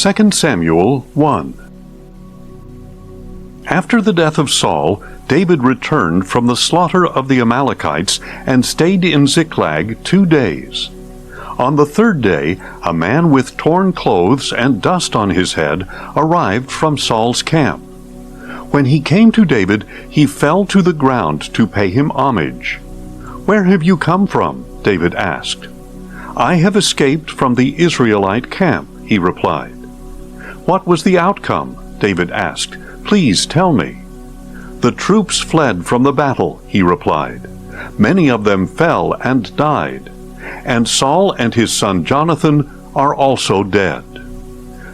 2 Samuel 1. After the death of Saul, David returned from the slaughter of the Amalekites and stayed in Ziklag 2 days. On the 3rd day, a man with torn clothes and dust on his head arrived from Saul's camp. When he came to David, he fell to the ground to pay him homage. "Where have you come from?" David asked. "I have escaped from the Israelite camp," he replied. "What was the outcome?" David asked. "Please tell me." "The troops fled from the battle," he replied. "Many of them fell and died, and Saul and his son Jonathan are also dead."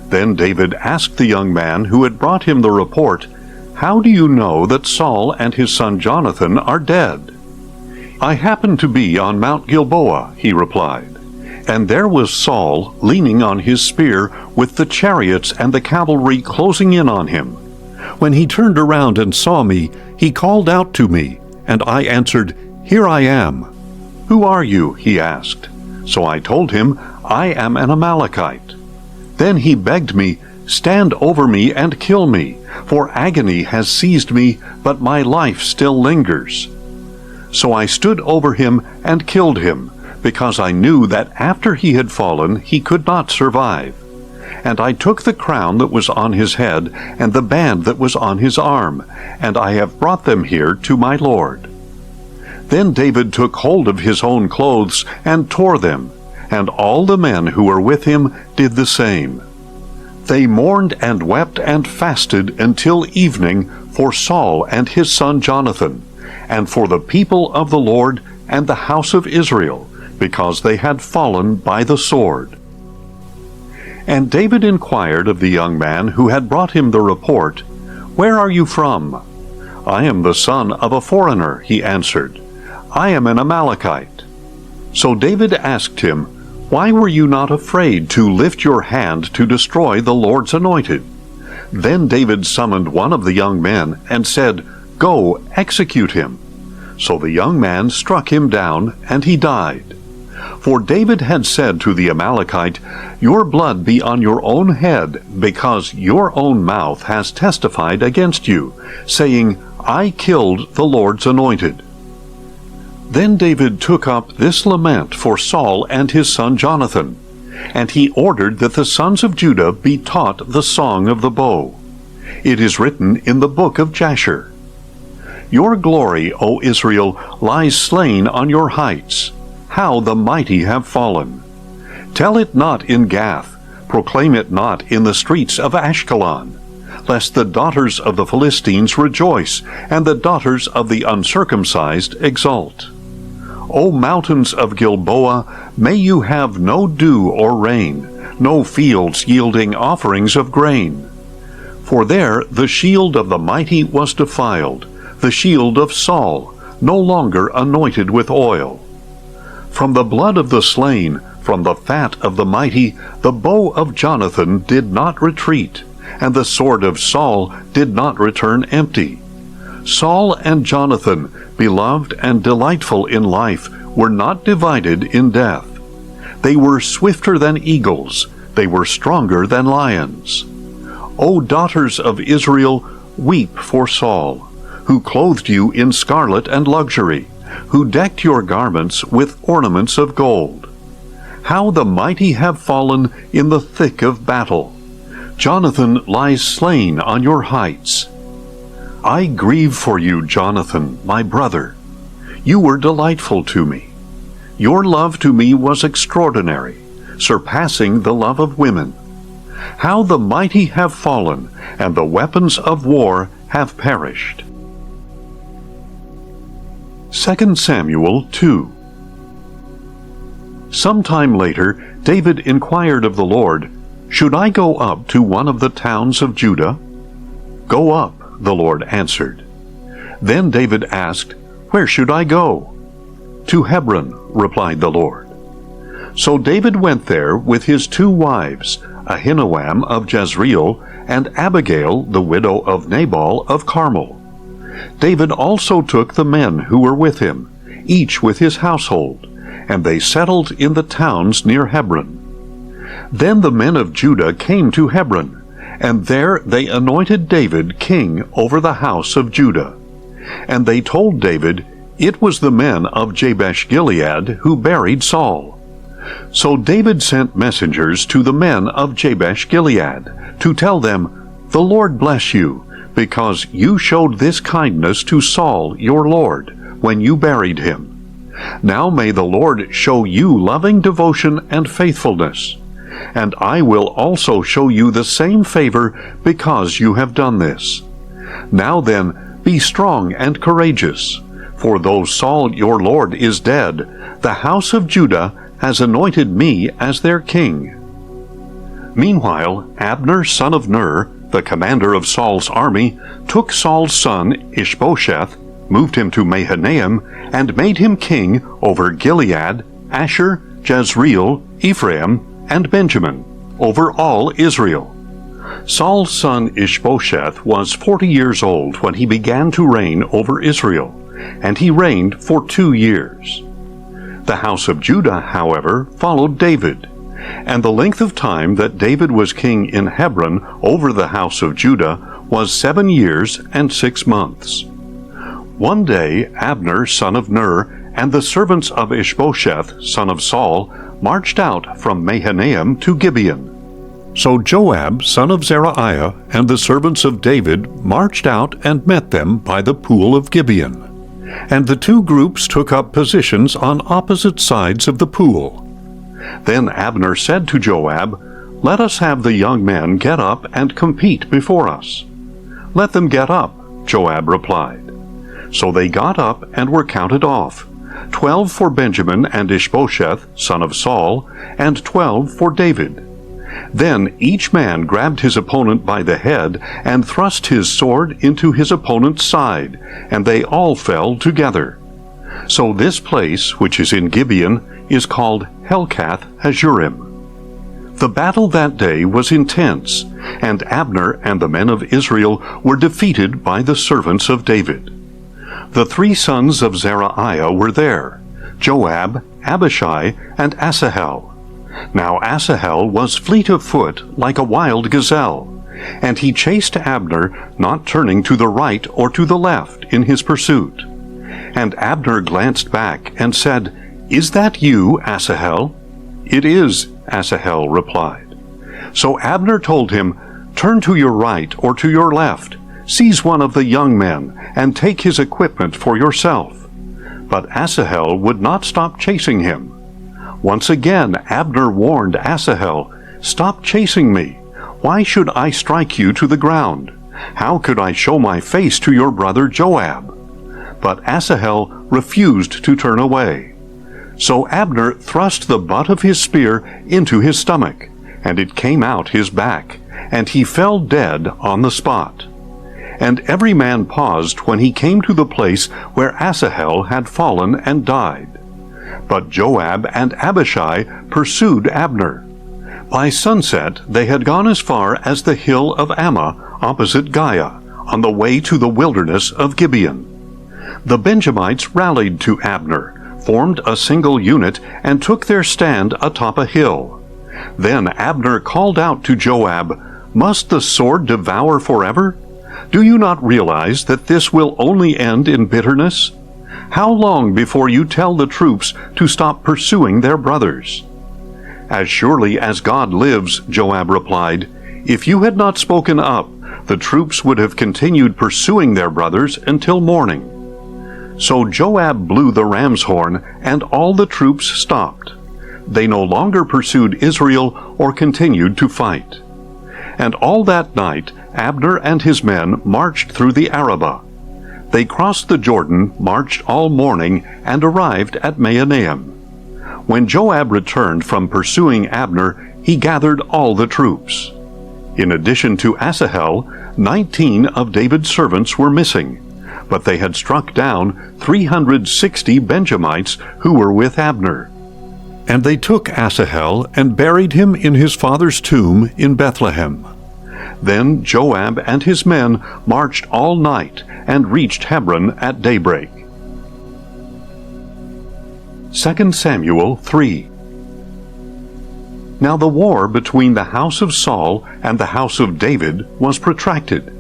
Then David asked the young man who had brought him the report, "How do you know that Saul and his son Jonathan are dead?" "I happened to be on Mount Gilboa," he replied, "and there was Saul leaning on his spear with the chariots and the cavalry closing in on him. When he turned around and saw me, he called out to me, and I answered, 'Here I am.' 'Who are you?' he asked. So I told him, 'I am an Amalekite.' Then he begged me, 'Stand over me and kill me, for agony has seized me, but my life still lingers.' So I stood over him and killed him, because I knew that after he had fallen he could not survive. And I took the crown that was on his head and the band that was on his arm, and I have brought them here to my Lord." Then David took hold of his own clothes and tore them, and all the men who were with him did the same. They mourned and wept and fasted until evening for Saul and his son Jonathan, and for the people of the Lord and the house of Israel, because they had fallen by the sword. And David inquired of the young man who had brought him the report, "Where are you from?" "I am the son of a foreigner," he answered. "I am an Amalekite." So David asked him, "Why were you not afraid to lift your hand to destroy the Lord's anointed?" Then David summoned one of the young men and said, "Go, execute him." So the young man struck him down, and he died. For David had said to the Amalekite, "Your blood be on your own head, because your own mouth has testified against you, saying, 'I killed the Lord's anointed.'" Then David took up this lament for Saul and his son Jonathan, and he ordered that the sons of Judah be taught the song of the bow. It is written in the book of Jasher, "Your glory, O Israel, lies slain on your heights. How the mighty have fallen! Tell it not in Gath, proclaim it not in the streets of Ashkelon, lest the daughters of the Philistines rejoice, and the daughters of the uncircumcised exult. O mountains of Gilboa, may you have no dew or rain, no fields yielding offerings of grain. For there the shield of the mighty was defiled, the shield of Saul, no longer anointed with oil. From the blood of the slain, from the fat of the mighty, the bow of Jonathan did not retreat, and the sword of Saul did not return empty. Saul and Jonathan, beloved and delightful in life, were not divided in death. They were swifter than eagles, they were stronger than lions. O daughters of Israel, weep for Saul, who clothed you in scarlet and luxury, who decked your garments with ornaments of gold. How the mighty have fallen in the thick of battle! Jonathan lies slain on your heights. I grieve for you, Jonathan, my brother. You were delightful to me. Your love to me was extraordinary, surpassing the love of women. How the mighty have fallen, and the weapons of war have perished. 2 Samuel 2. Sometime later, David inquired of the Lord, "Should I go up to one of the towns of Judah?" "Go up," the Lord answered. Then David asked, "Where should I go?" "To Hebron," replied the Lord. So David went there with his 2 wives, Ahinoam of Jezreel, and Abigail, the widow of Nabal of Carmel. David also took the men who were with him, each with his household, and they settled in the towns near Hebron. Then the men of Judah came to Hebron, and there they anointed David king over the house of Judah. And they told David, it was the men of Jabesh-Gilead who buried Saul. So David sent messengers to the men of Jabesh-Gilead to tell them, the Lord bless you, because you showed this kindness to Saul your Lord, when you buried him. Now may the Lord show you loving devotion and faithfulness, and I will also show you the same favor because you have done this. Now then, be strong and courageous, for though Saul your Lord is dead, the house of Judah has anointed me as their king. Meanwhile, Abner son of Ner, the commander of Saul's army, took Saul's son Ishbosheth, moved him to Mahanaim, and made him king over Gilead, Asher, Jezreel, Ephraim, and Benjamin, over all Israel. Saul's son Ishbosheth was 40 years old when he began to reign over Israel, and he reigned for 2 years. The house of Judah, however, followed David, and the length of time that David was king in Hebron over the house of Judah was 7 years and 6 months. One day Abner son of Ner and the servants of Ishbosheth son of Saul marched out from Mahanaim to Gibeon. So Joab son of Zeruiah and the servants of David marched out and met them by the pool of Gibeon. And the two groups took up positions on opposite sides of the pool. Then Abner said to Joab, let us have the young men get up and compete before us. Let them get up, Joab replied. So they got up and were counted off, 12 for Benjamin and Ishbosheth, son of Saul, and 12 for David. Then each man grabbed his opponent by the head and thrust his sword into his opponent's side, and they all fell together. So this place, which is in Gibeon, is called Helkath Hazurim. The battle that day was intense, and Abner and the men of Israel were defeated by the servants of David. The 3 sons of Zeruiah were there, Joab, Abishai, and Asahel. Now Asahel was fleet of foot like a wild gazelle, and he chased Abner, not turning to the right or to the left in his pursuit. And Abner glanced back and said, is that you, Asahel? It is, Asahel replied. So Abner told him, turn to your right or to your left, seize one of the young men, and take his equipment for yourself. But Asahel would not stop chasing him. Once again Abner warned Asahel, stop chasing me. Why should I strike you to the ground? How could I show my face to your brother Joab? But Asahel refused to turn away. So Abner thrust the butt of his spear into his stomach, and it came out his back, and he fell dead on the spot. And every man paused when he came to the place where Asahel had fallen and died. But Joab and Abishai pursued Abner. By sunset they had gone as far as the hill of Ammah, opposite Giah, on the way to the wilderness of Gibeon. The Benjamites rallied to Abner, formed a single unit, and took their stand atop a hill. Then Abner called out to Joab, must the sword devour forever? Do you not realize that this will only end in bitterness? How long before you tell the troops to stop pursuing their brothers? As surely as God lives, Joab replied, if you had not spoken up, the troops would have continued pursuing their brothers until morning. So Joab blew the ram's horn, and all the troops stopped. They no longer pursued Israel or continued to fight. And all that night Abner and his men marched through the Arabah. They crossed the Jordan, marched all morning, and arrived at Mahanaim. When Joab returned from pursuing Abner, he gathered all the troops. In addition to Asahel, 19 of David's servants were missing, but they had struck down 360 Benjamites who were with Abner. And they took Asahel and buried him in his father's tomb in Bethlehem. Then Joab and his men marched all night and reached Hebron at daybreak. 2 Samuel 3. Now the war between the house of Saul and the house of David was protracted,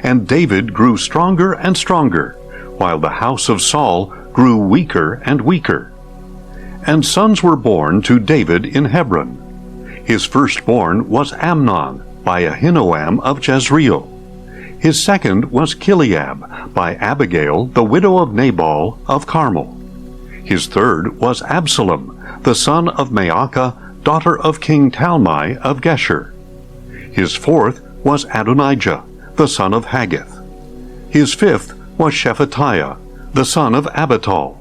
and David grew stronger and stronger, while the house of Saul grew weaker and weaker. And sons were born to David in Hebron. His firstborn was Amnon by Ahinoam of Jezreel. His second was Chileab by Abigail, the widow of Nabal of Carmel. His third was Absalom, the son of Maacah, daughter of King Talmai of Geshur. His fourth was Adonijah, the son of Haggith. His fifth was Shephatiah, the son of Abital.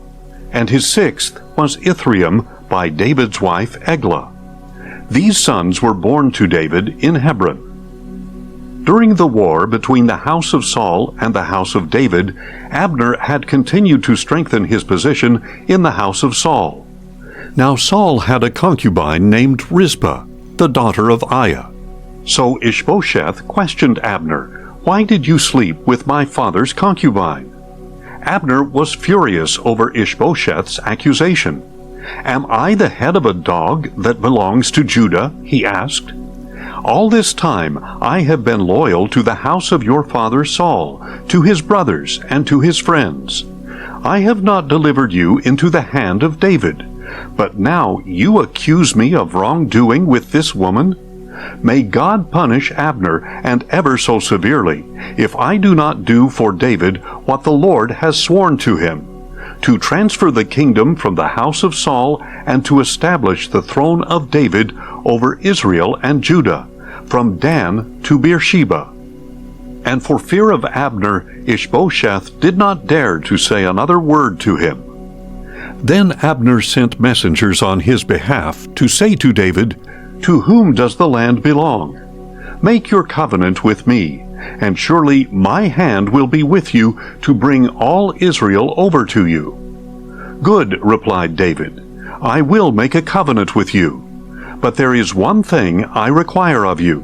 And his sixth was Ithream by David's wife Eglah. These sons were born to David in Hebron. During the war between the house of Saul and the house of David, Abner had continued to strengthen his position in the house of Saul. Now Saul had a concubine named Rizpah, the daughter of Aiah. So Ishbosheth questioned Abner, "Why did you sleep with my father's concubine?" Abner was furious over Ishbosheth's accusation. "Am I the head of a dog that belongs to Judah?" he asked. "All this time I have been loyal to the house of your father Saul, to his brothers, and to his friends. I have not delivered you into the hand of David. But now you accuse me of wrongdoing with this woman? May God punish Abner, and ever so severely, if I do not do for David what the Lord has sworn to him, to transfer the kingdom from the house of Saul and to establish the throne of David over Israel and Judah, from Dan to Beersheba." And for fear of Abner, Ishbosheth did not dare to say another word to him. Then Abner sent messengers on his behalf to say to David, "To whom does the land belong? Make your covenant with me, and surely my hand will be with you to bring all Israel over to you." "Good," replied David, "I will make a covenant with you. But there is one thing I require of you.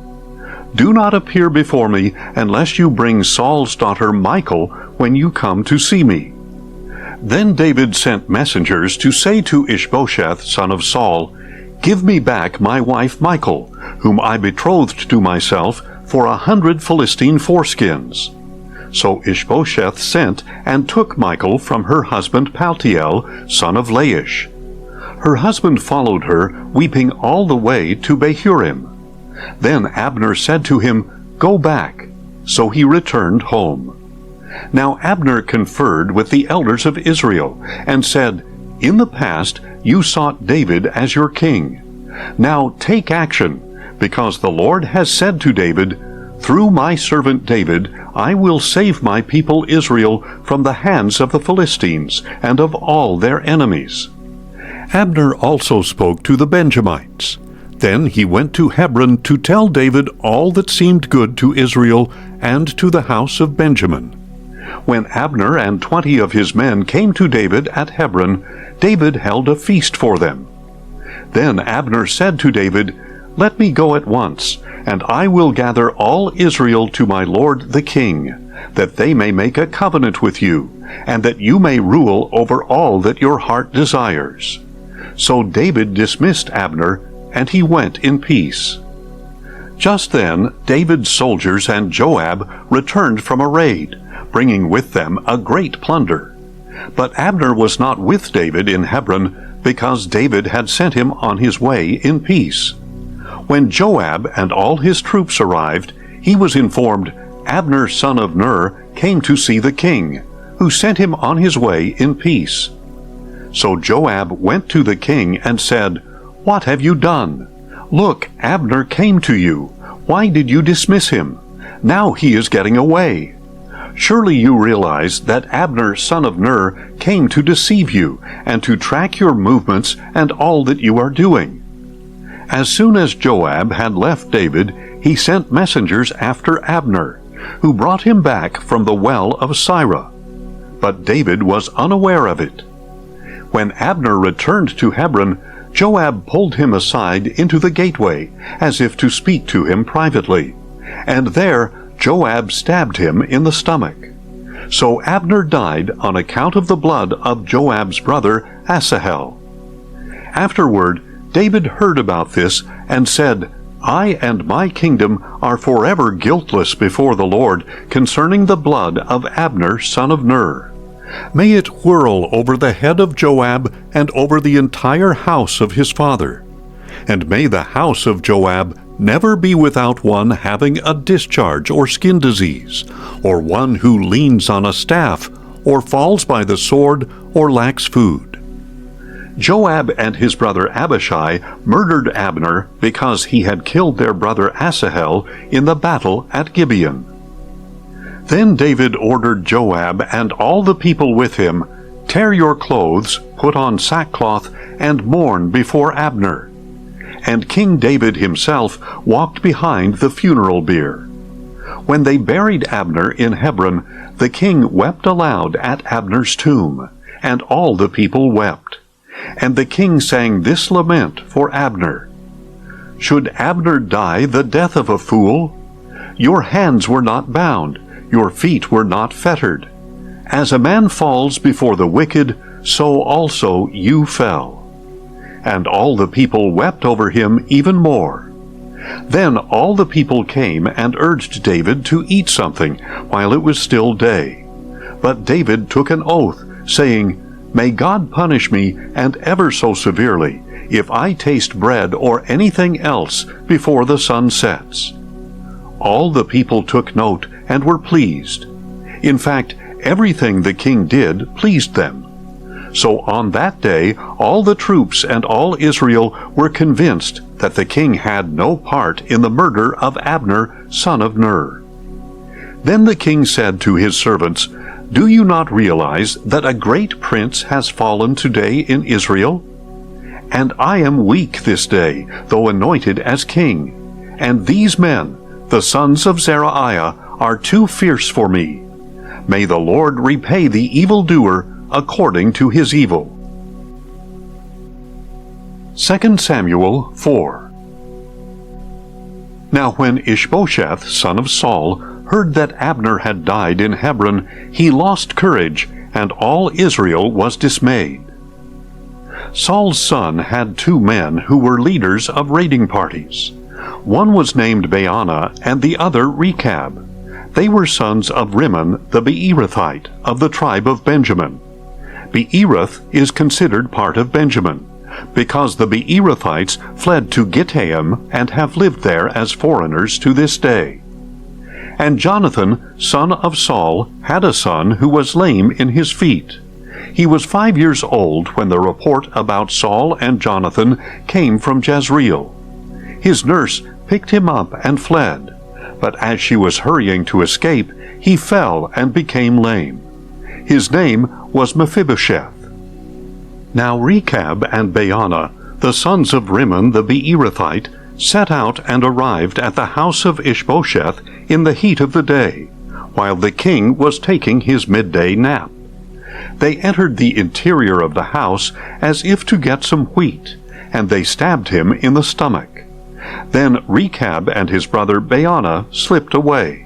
Do not appear before me unless you bring Saul's daughter Michal when you come to see me." Then David sent messengers to say to Ishbosheth, son of Saul, "Give me back my wife Michal, whom I betrothed to myself for 100 Philistine foreskins." So Ishbosheth sent and took Michal from her husband Paltiel, son of Laish. Her husband followed her, weeping all the way to Bahurim. Then Abner said to him, "Go back." So he returned home. Now Abner conferred with the elders of Israel, and said, "In the past you sought David as your king. Now take action, because the Lord has said to David, 'Through my servant David I will save my people Israel from the hands of the Philistines and of all their enemies.'" Abner also spoke to the Benjamites. Then he went to Hebron to tell David all that seemed good to Israel and to the house of Benjamin. When Abner and 20 of his men came to David at Hebron, David held a feast for them. Then Abner said to David, "Let me go at once, and I will gather all Israel to my lord the king, that they may make a covenant with you, and that you may rule over all that your heart desires." So David dismissed Abner, and he went in peace. Just then David's soldiers and Joab returned from a raid, bringing with them a great plunder. But Abner was not with David in Hebron, because David had sent him on his way in peace. When Joab and all his troops arrived, he was informed, "Abner son of Ner came to see the king, who sent him on his way in peace." So Joab went to the king and said, "What have you done? Look, Abner came to you. Why did you dismiss him? Now he is getting away. Surely you realize that Abner son of Ner came to deceive you and to track your movements and all that you are doing." As soon as Joab had left David, he sent messengers after Abner, who brought him back from the well of Sirah. But David was unaware of it. When Abner returned to Hebron, Joab pulled him aside into the gateway, as if to speak to him privately, and there Joab stabbed him in the stomach. So Abner died on account of the blood of Joab's brother Asahel. Afterward, David heard about this and said, I and my kingdom are forever guiltless before the Lord concerning the blood of Abner son of Ner. May it whirl over the head of Joab and over the entire house of his father. And may the house of Joab never be without one having a discharge or skin disease, or one who leans on a staff, or falls by the sword, or lacks food. Joab and his brother Abishai murdered Abner because he had killed their brother Asahel in the battle at Gibeon. Then David ordered Joab and all the people with him, Tear your clothes, put on sackcloth, and mourn before Abner. And King David himself walked behind the funeral bier. When they buried Abner in Hebron, the king wept aloud at Abner's tomb, and all the people wept. And the king sang this lament for Abner. Should Abner die the death of a fool? Your hands were not bound, your feet were not fettered. As a man falls before the wicked, so also you fell. And all the people wept over him even more. Then all the people came and urged David to eat something while it was still day. But David took an oath, saying, May God punish me, and ever so severely, if I taste bread or anything else before the sun sets. All the people took note and were pleased. In fact, everything the king did pleased them. So on that day all the troops and all Israel were convinced that the king had no part in the murder of Abner, son of Ner. Then the king said to his servants, Do you not realize that a great prince has fallen today in Israel? And I am weak this day, though anointed as king. And these men, the sons of Zeruiah, are too fierce for me. May the Lord repay the evildoer according to his evil. 2 Samuel 4. Now when Ishbosheth, son of Saul, heard that Abner had died in Hebron, he lost courage, and all Israel was dismayed. Saul's son had 2 men who were leaders of raiding parties. One was named Baanah, and the other Rechab. They were sons of Rimmon the Beerothite, of the tribe of Benjamin. Beeroth is considered part of Benjamin, because the Beerothites fled to Gittaim and have lived there as foreigners to this day. And Jonathan, son of Saul, had a son who was lame in his feet. He was 5 years old when the report about Saul and Jonathan came from Jezreel. His nurse picked him up and fled, but as she was hurrying to escape, he fell and became lame. His name was Mephibosheth. Now Rechab and Baanah, the sons of Rimmon the Beerothite, set out and arrived at the house of Ishbosheth in the heat of the day, while the king was taking his midday nap. They entered the interior of the house as if to get some wheat, and they stabbed him in the stomach. Then Rechab and his brother Baanah slipped away.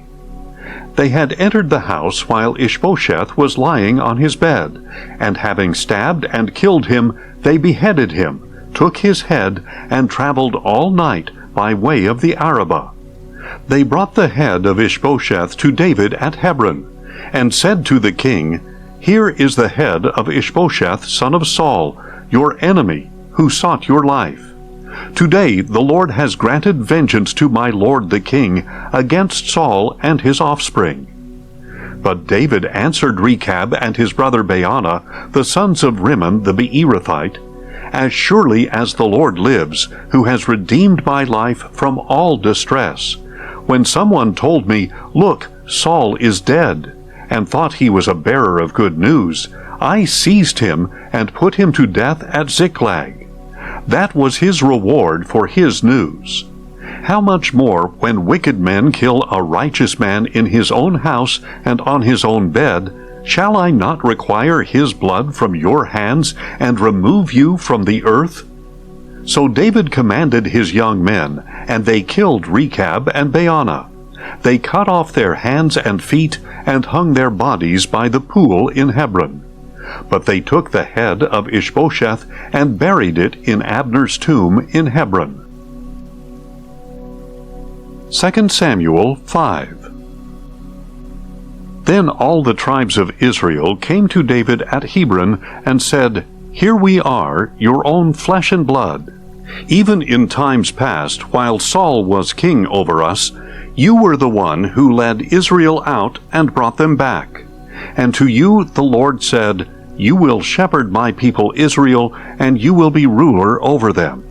They had entered the house while Ishbosheth was lying on his bed, and having stabbed and killed him, they beheaded him, took his head, and traveled all night by way of the Arabah. They brought the head of Ishbosheth to David at Hebron, and said to the king, Here is the head of Ishbosheth, son of Saul, your enemy, who sought your life. Today the Lord has granted vengeance to my lord the king against Saul and his offspring. But David answered Rechab and his brother Baanah, the sons of Rimmon the Beerothite, As surely as the Lord lives, who has redeemed my life from all distress, when someone told me, Look, Saul is dead, and thought he was a bearer of good news, I seized him and put him to death at Ziklag. That was his reward for his news. How much more when wicked men kill a righteous man in his own house and on his own bed, shall I not require his blood from your hands and remove you from the earth? So David commanded his young men, and they killed Rechab and Baanah. They cut off their hands and feet and hung their bodies by the pool in Hebron. But they took the head of Ishbosheth and buried it in Abner's tomb in Hebron. 2 Samuel 5. Then all the tribes of Israel came to David at Hebron and said, "Here we are, your own flesh and blood. Even in times past, while Saul was king over us, you were the one who led Israel out and brought them back. And to you the Lord said, 'You will shepherd my people Israel, and you will be ruler over them.'"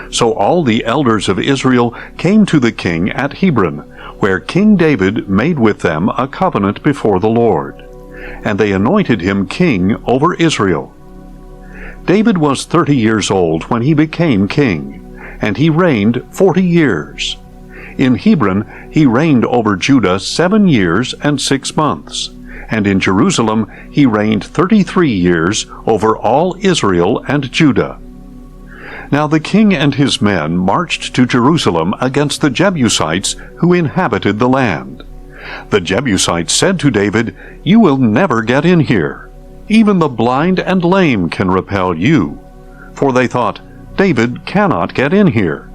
So all the elders of Israel came to the king at Hebron, where King David made with them a covenant before the Lord. And they anointed him king over Israel. David was 30 years old when he became king, and he reigned 40 years. In Hebron he reigned over Judah 7 years and 6 months, and in Jerusalem he reigned 33 years over all Israel and Judah. Now the king and his men marched to Jerusalem against the Jebusites who inhabited the land. The Jebusites said to David, "You will never get in here. Even the blind and lame can repel you." For they thought, "David cannot get in here."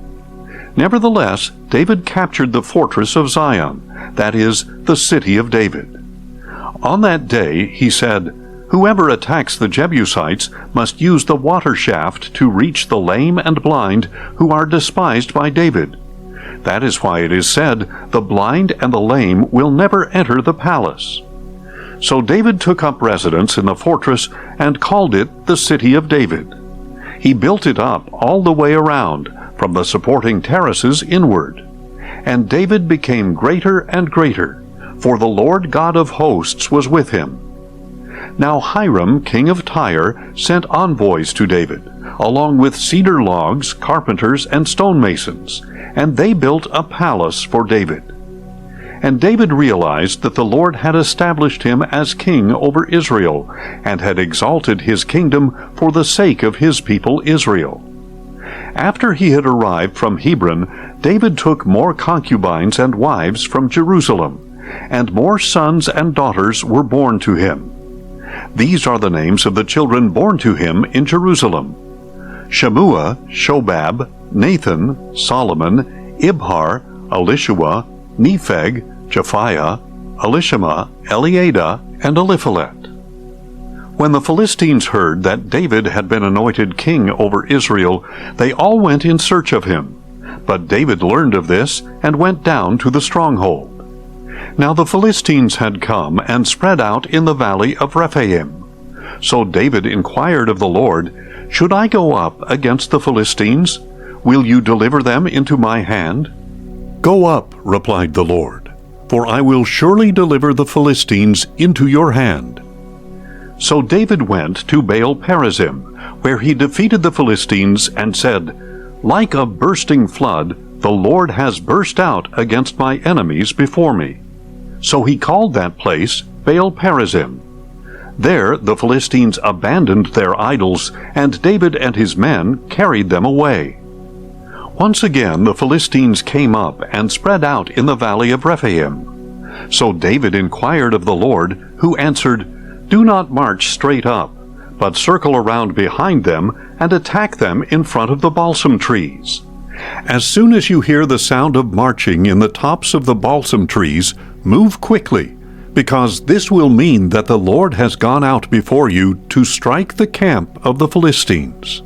Nevertheless, David captured the fortress of Zion, that is, the city of David. On that day he said, "Whoever attacks the Jebusites must use the water shaft to reach the lame and blind who are despised by David." That is why it is said, "The blind and the lame will never enter the palace." So David took up residence in the fortress and called it the City of David. He built it up all the way around, from the supporting terraces inward. And David became greater and greater, for the Lord God of hosts was with him. Now Hiram, king of Tyre, sent envoys to David, along with cedar logs, carpenters, and stonemasons, and they built a palace for David. And David realized that the Lord had established him as king over Israel, and had exalted his kingdom for the sake of his people Israel. After he had arrived from Hebron, David took more concubines and wives from Jerusalem, and more sons and daughters were born to him. These are the names of the children born to him in Jerusalem: Shemua, Shobab, Nathan, Solomon, Ibhar, Elishua, Nepheg, Japhiah, Elishama, Eliada, and Eliphalet. When the Philistines heard that David had been anointed king over Israel, they all went in search of him. But David learned of this and went down to the stronghold. Now the Philistines had come and spread out in the valley of Rephaim. So David inquired of the Lord, "Should I go up against the Philistines? Will you deliver them into my hand?" "Go up," replied the Lord, "for I will surely deliver the Philistines into your hand." So David went to Baal-perazim, where he defeated the Philistines and said, "Like a bursting flood, the Lord has burst out against my enemies before me." So he called that place Baal-perazim. There the Philistines abandoned their idols, and David and his men carried them away. Once again the Philistines came up and spread out in the valley of Rephaim. So David inquired of the Lord, who answered, "Do not march straight up, but circle around behind them and attack them in front of the balsam trees. As soon as you hear the sound of marching in the tops of the balsam trees, move quickly, because this will mean that the Lord has gone out before you to strike the camp of the Philistines."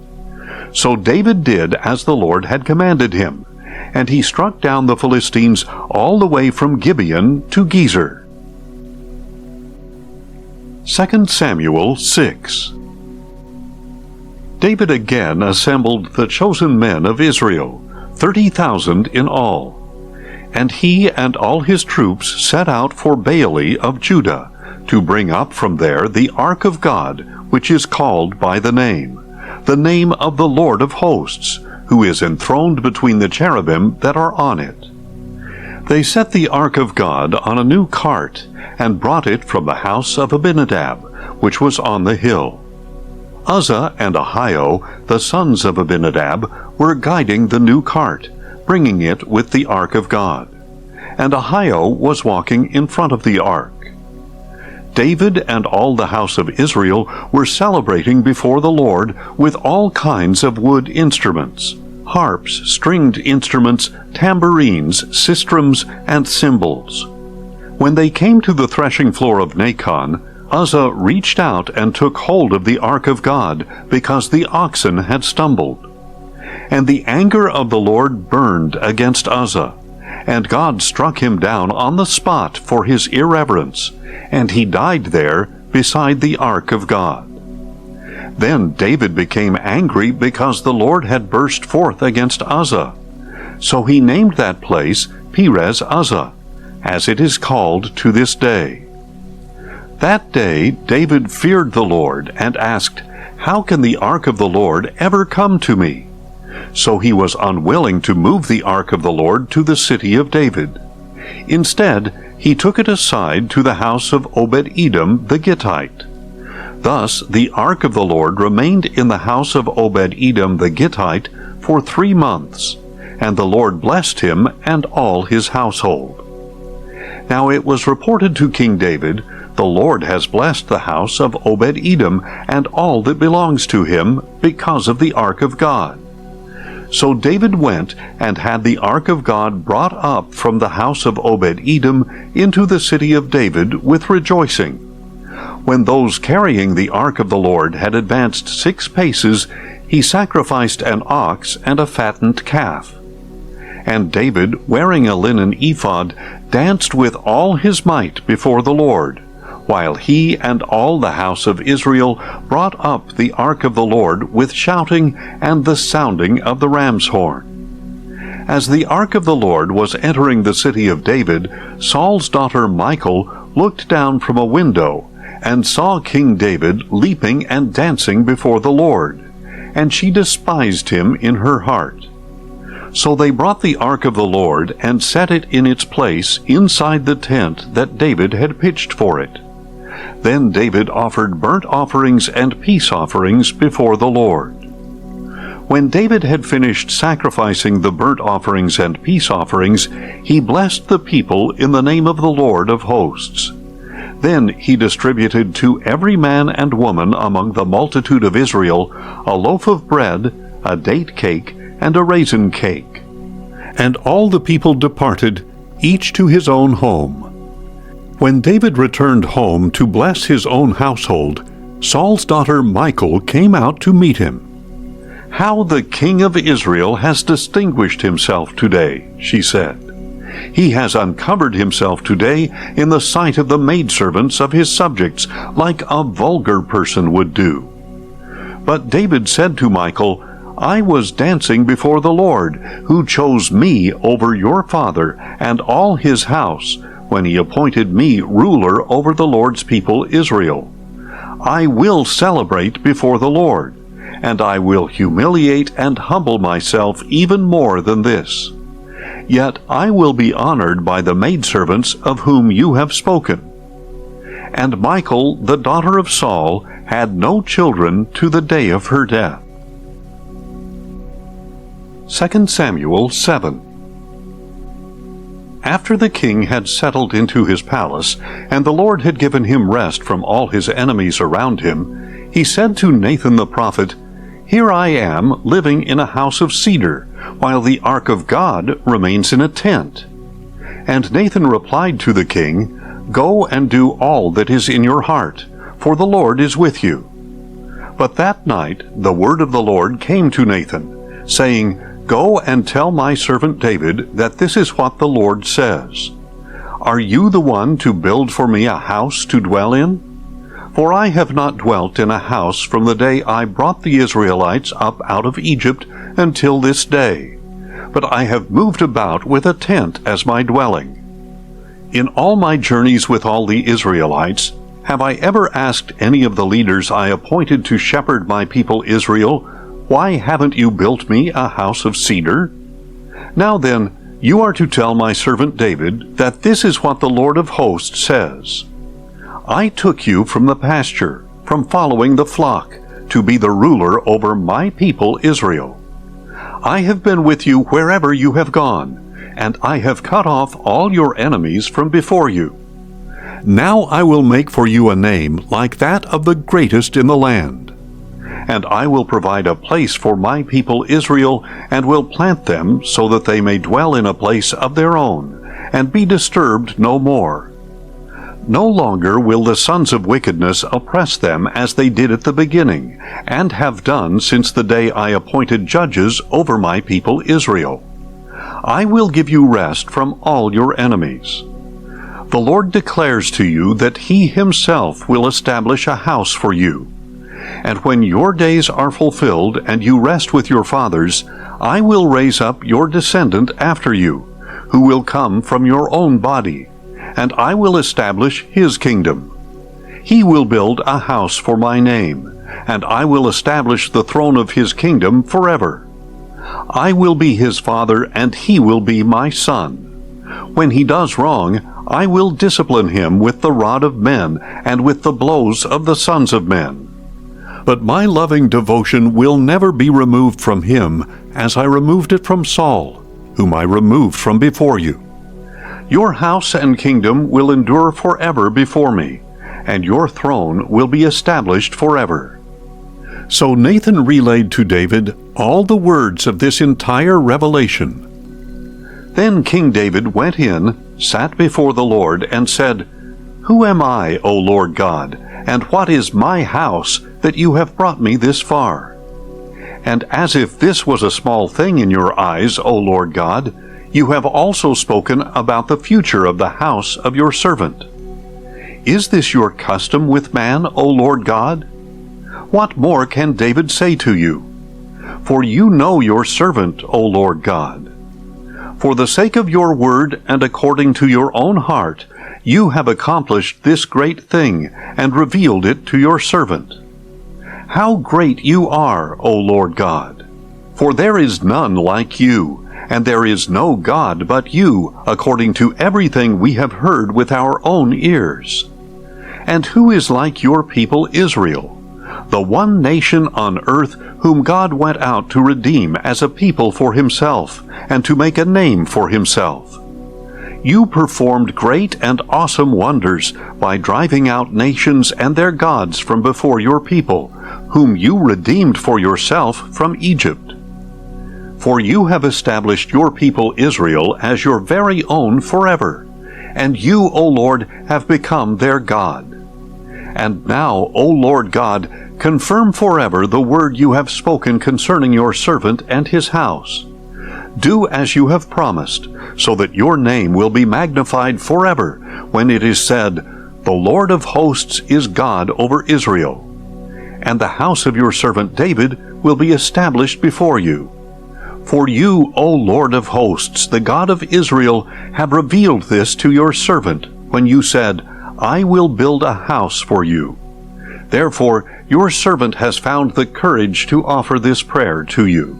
So David did as the Lord had commanded him, and he struck down the Philistines all the way from Gibeon to Gezer. 2 Samuel 6. David again assembled the chosen men of Israel, 30,000 in all. And he and all his troops set out for Baali of Judah, to bring up from there the ark of God, which is called by the name of the Lord of hosts, who is enthroned between the cherubim that are on it. They set the ark of God on a new cart, and brought it from the house of Abinadab, which was on the hill. Uzzah and Ahio, the sons of Abinadab, were guiding the new cart, bringing it with the ark of God. And Ahio was walking in front of the ark. David and all the house of Israel were celebrating before the Lord with all kinds of wood instruments, harps, stringed instruments, tambourines, sistrums, and cymbals. When they came to the threshing floor of Nacon, Uzzah reached out and took hold of the ark of God, because the oxen had stumbled. And the anger of the Lord burned against Uzzah, and God struck him down on the spot for his irreverence, and he died there beside the ark of God. Then David became angry because the Lord had burst forth against Uzzah. So he named that place Perez Uzzah, as it is called to this day. That day David feared the Lord and asked, "How can the ark of the Lord ever come to me?" So he was unwilling to move the ark of the Lord to the city of David. Instead, he took it aside to the house of Obed-Edom the Gittite. Thus the ark of the Lord remained in the house of Obed-Edom the Gittite for 3 months, and the Lord blessed him and all his household. Now it was reported to King David, "The Lord has blessed the house of Obed-Edom and all that belongs to him because of the ark of God." So David went and had the ark of God brought up from the house of Obed-Edom into the city of David with rejoicing. When those carrying the ark of the Lord had advanced 6 paces, he sacrificed an ox and a fattened calf. And David, wearing a linen ephod, danced with all his might before the Lord, while he and all the house of Israel brought up the ark of the Lord with shouting and the sounding of the ram's horn. As the ark of the Lord was entering the city of David, Saul's daughter Michal looked down from a window and saw King David leaping and dancing before the Lord, and she despised him in her heart. So they brought the ark of the Lord and set it in its place inside the tent that David had pitched for it. Then David offered burnt offerings and peace offerings before the Lord. When David had finished sacrificing the burnt offerings and peace offerings, he blessed the people in the name of the Lord of hosts. Then he distributed to every man and woman among the multitude of Israel a loaf of bread, a date cake, and a raisin cake. And all the people departed, each to his own home. When David returned home to bless his own household, Saul's daughter Michal came out to meet him. "How the king of Israel has distinguished himself today," she said. "He has uncovered himself today in the sight of the maidservants of his subjects, like a vulgar person would do." But David said to Michal, "I was dancing before the Lord, who chose me over your father and all his house, when he appointed me ruler over the Lord's people Israel. I will celebrate before the Lord, and I will humiliate and humble myself even more than this. Yet I will be honored by the maidservants of whom you have spoken." And Michal, the daughter of Saul, had no children to the day of her death. 2 Samuel 7. After the king had settled into his palace, and the Lord had given him rest from all his enemies around him, he said to Nathan the prophet, "Here I am living in a house of cedar, while the ark of God remains in a tent." And Nathan replied to the king, "Go and do all that is in your heart, for the Lord is with you." But that night the word of the Lord came to Nathan, saying, "Go and tell my servant David that this is what the Lord says. Are you the one to build for me a house to dwell in? For I have not dwelt in a house from the day I brought the Israelites up out of Egypt until this day, but I have moved about with a tent as my dwelling. In all my journeys with all the Israelites, have I ever asked any of the leaders I appointed to shepherd my people Israel, 'Why haven't you built me a house of cedar?' Now then, you are to tell my servant David that this is what the Lord of hosts says. I took you from the pasture, from following the flock, to be the ruler over my people Israel. I have been with you wherever you have gone, and I have cut off all your enemies from before you. Now I will make for you a name like that of the greatest in the land. And I will provide a place for my people Israel, and will plant them so that they may dwell in a place of their own, and be disturbed no more. No longer will the sons of wickedness oppress them as they did at the beginning, and have done since the day I appointed judges over my people Israel. I will give you rest from all your enemies. The Lord declares to you that He Himself will establish a house for you. And when your days are fulfilled and you rest with your fathers, I will raise up your descendant after you, who will come from your own body, and I will establish his kingdom. He will build a house for my name, and I will establish the throne of his kingdom forever. I will be his father, and he will be my son. When he does wrong, I will discipline him with the rod of men and with the blows of the sons of men. But my loving devotion will never be removed from him, as I removed it from Saul, whom I removed from before you. Your house and kingdom will endure forever before me, and your throne will be established forever. So Nathan relayed to David all the words of this entire revelation. Then King David went in, sat before the Lord, and said, Who am I, O Lord God, and what is my house, that you have brought me this far? And as if this was a small thing in your eyes, O Lord God, you have also spoken about the future of the house of your servant. Is this your custom with man, O Lord God? What more can David say to you? For you know your servant, O Lord God. For the sake of your word and according to your own heart, you have accomplished this great thing and revealed it to your servant. How great you are, O Lord God! For there is none like you, and there is no God but you, according to everything we have heard with our own ears. And who is like your people Israel, the one nation on earth whom God went out to redeem as a people for himself, and to make a name for himself? You performed great and awesome wonders by driving out nations and their gods from before your people, whom you redeemed for yourself from Egypt. For you have established your people Israel as your very own forever, and you, O Lord, have become their God. And now, O Lord God, confirm forever the word you have spoken concerning your servant and his house. Do as you have promised, so that your name will be magnified forever, when it is said, The Lord of hosts is God over Israel. And the house of your servant David will be established before you. For you, O Lord of hosts, the God of Israel, have revealed this to your servant, when you said, I will build a house for you. Therefore, your servant has found the courage to offer this prayer to you.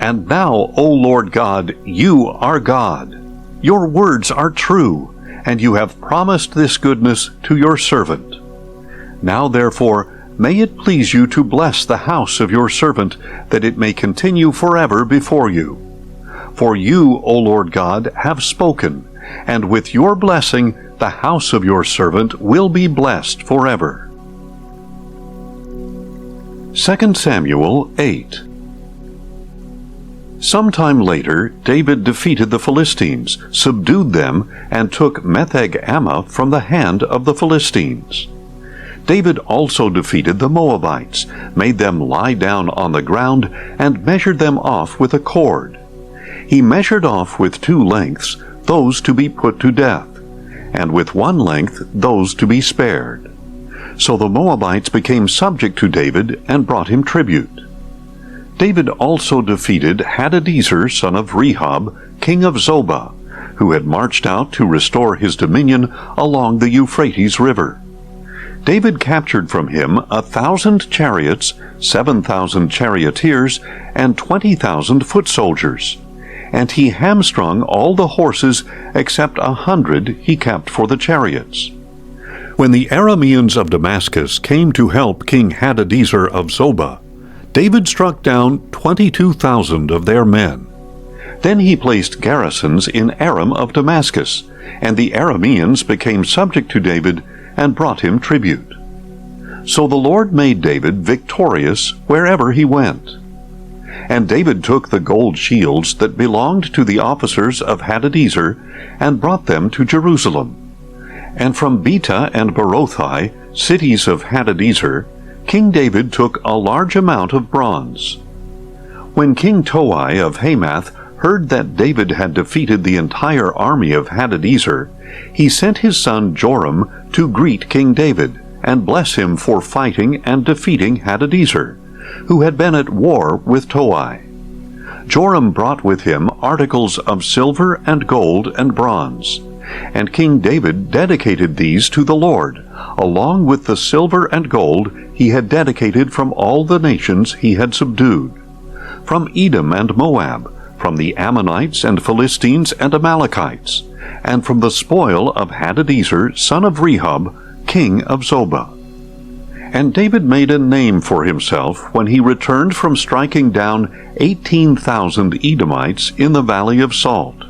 And now, O Lord God, you are God. Your words are true, and you have promised this goodness to your servant. Now, therefore, may it please you to bless the house of your servant, that it may continue forever before you. For you, O Lord God, have spoken, and with your blessing the house of your servant will be blessed forever. 2 Samuel 8. Sometime later, David defeated the Philistines, subdued them, and took Metheg-Ammah from the hand of the Philistines. David also defeated the Moabites, made them lie down on the ground, and measured them off with a cord. He measured off with 2 lengths those to be put to death, and with 1 length those to be spared. So the Moabites became subject to David and brought him tribute. David also defeated Hadadezer, son of Rehob, king of Zobah, who had marched out to restore his dominion along the Euphrates River. David captured from him 1,000 chariots, 7,000 charioteers, and 20,000 foot soldiers. And he hamstrung all the horses except 100 he kept for the chariots. When the Arameans of Damascus came to help King Hadadezer of Zobah, David struck down 22,000 of their men. Then he placed garrisons in Aram of Damascus, and the Arameans became subject to David and brought him tribute. So the Lord made David victorious wherever he went. And David took the gold shields that belonged to the officers of Hadadezer and brought them to Jerusalem. And from Beta and Berothai, cities of Hadadezer, King David took a large amount of bronze. When King Toi of Hamath heard that David had defeated the entire army of Hadadezer, he sent his son Joram to greet King David and bless him for fighting and defeating Hadadezer, who had been at war with Toi. Joram brought with him articles of silver and gold and bronze, and King David dedicated these to the Lord, along with the silver and gold he had dedicated from all the nations he had subdued, from Edom and Moab, from the Ammonites and Philistines and Amalekites, and from the spoil of Hadadezer, son of Rehob, king of Zobah. And David made a name for himself when he returned from striking down 18,000 Edomites in the Valley of Salt.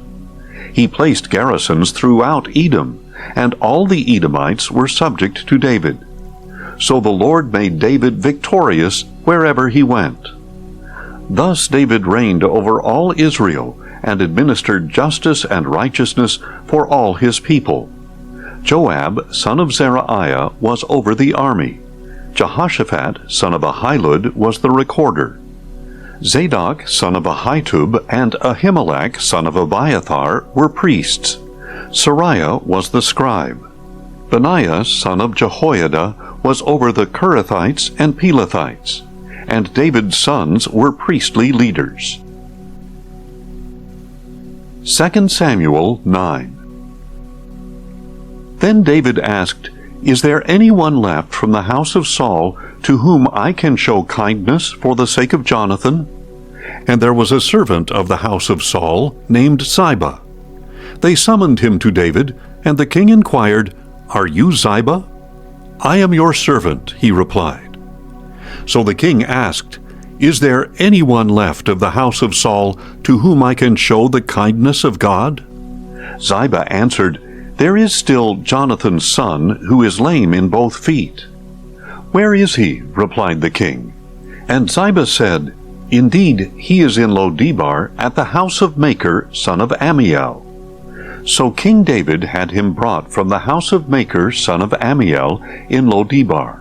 He placed garrisons throughout Edom, and all the Edomites were subject to David. So the Lord made David victorious wherever he went. Thus David reigned over all Israel, and administered justice and righteousness for all his people. Joab, son of Zeruiah, was over the army. Jehoshaphat, son of Ahilud, was the recorder. Zadok, son of Ahitub, and Ahimelech, son of Abiathar, were priests. Sariah was the scribe. Benaiah, son of Jehoiada, was over the Kerethites and Pelethites, and David's sons were priestly leaders. 2 Samuel 9. Then David asked, "Is there anyone left from the house of Saul to whom I can show kindness for the sake of Jonathan?" And there was a servant of the house of Saul named Ziba. They summoned him to David, and the king inquired, "Are you Ziba?" "I am your servant," he replied. So the king asked, "Is there anyone left of the house of Saul to whom I can show the kindness of God?" Ziba answered, "There is still Jonathan's son, who is lame in both feet." "Where is he?" replied the king. And Ziba said, "Indeed, he is in Lo-debar, at the house of Machir, son of Ammiel." So King David had him brought from the house of Machir, son of Ammiel, in Lo-debar.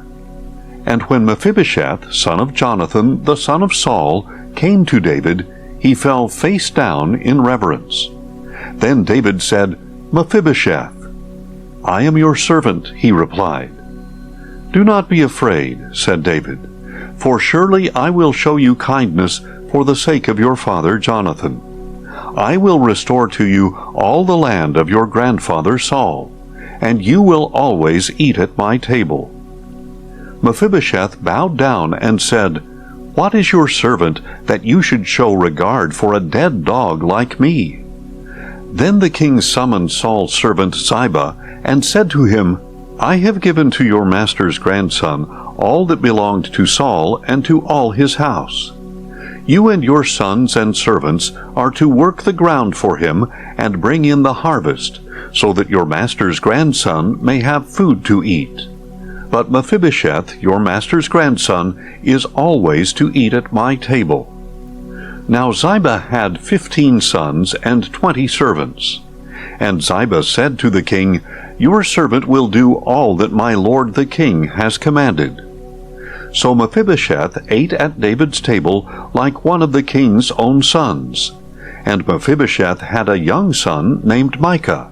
And when Mephibosheth, son of Jonathan, the son of Saul, came to David, he fell face down in reverence. Then David said, "Mephibosheth." "I am your servant," he replied. "Do not be afraid," said David, "for surely I will show you kindness for the sake of your father Jonathan. I will restore to you all the land of your grandfather Saul, and you will always eat at my table." Mephibosheth bowed down and said, "What is your servant that you should show regard for a dead dog like me?" Then the king summoned Saul's servant Ziba, and said to him, "I have given to your master's grandson all that belonged to Saul and to all his house. You and your sons and servants are to work the ground for him and bring in the harvest, so that your master's grandson may have food to eat. But Mephibosheth, your master's grandson, is always to eat at my table." Now Ziba had 15 sons and 20 servants. And Ziba said to the king, "Your servant will do all that my lord the king has commanded." So Mephibosheth ate at David's table like one of the king's own sons. And Mephibosheth had a young son named Micah.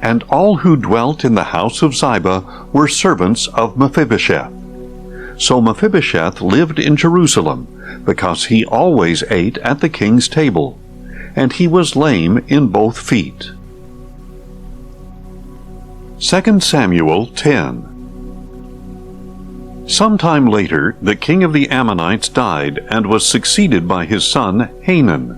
And all who dwelt in the house of Ziba were servants of Mephibosheth. So Mephibosheth lived in Jerusalem, because he always ate at the king's table, and he was lame in both feet. 2 Samuel 10. Sometime later, the king of the Ammonites died, and was succeeded by his son Hanun.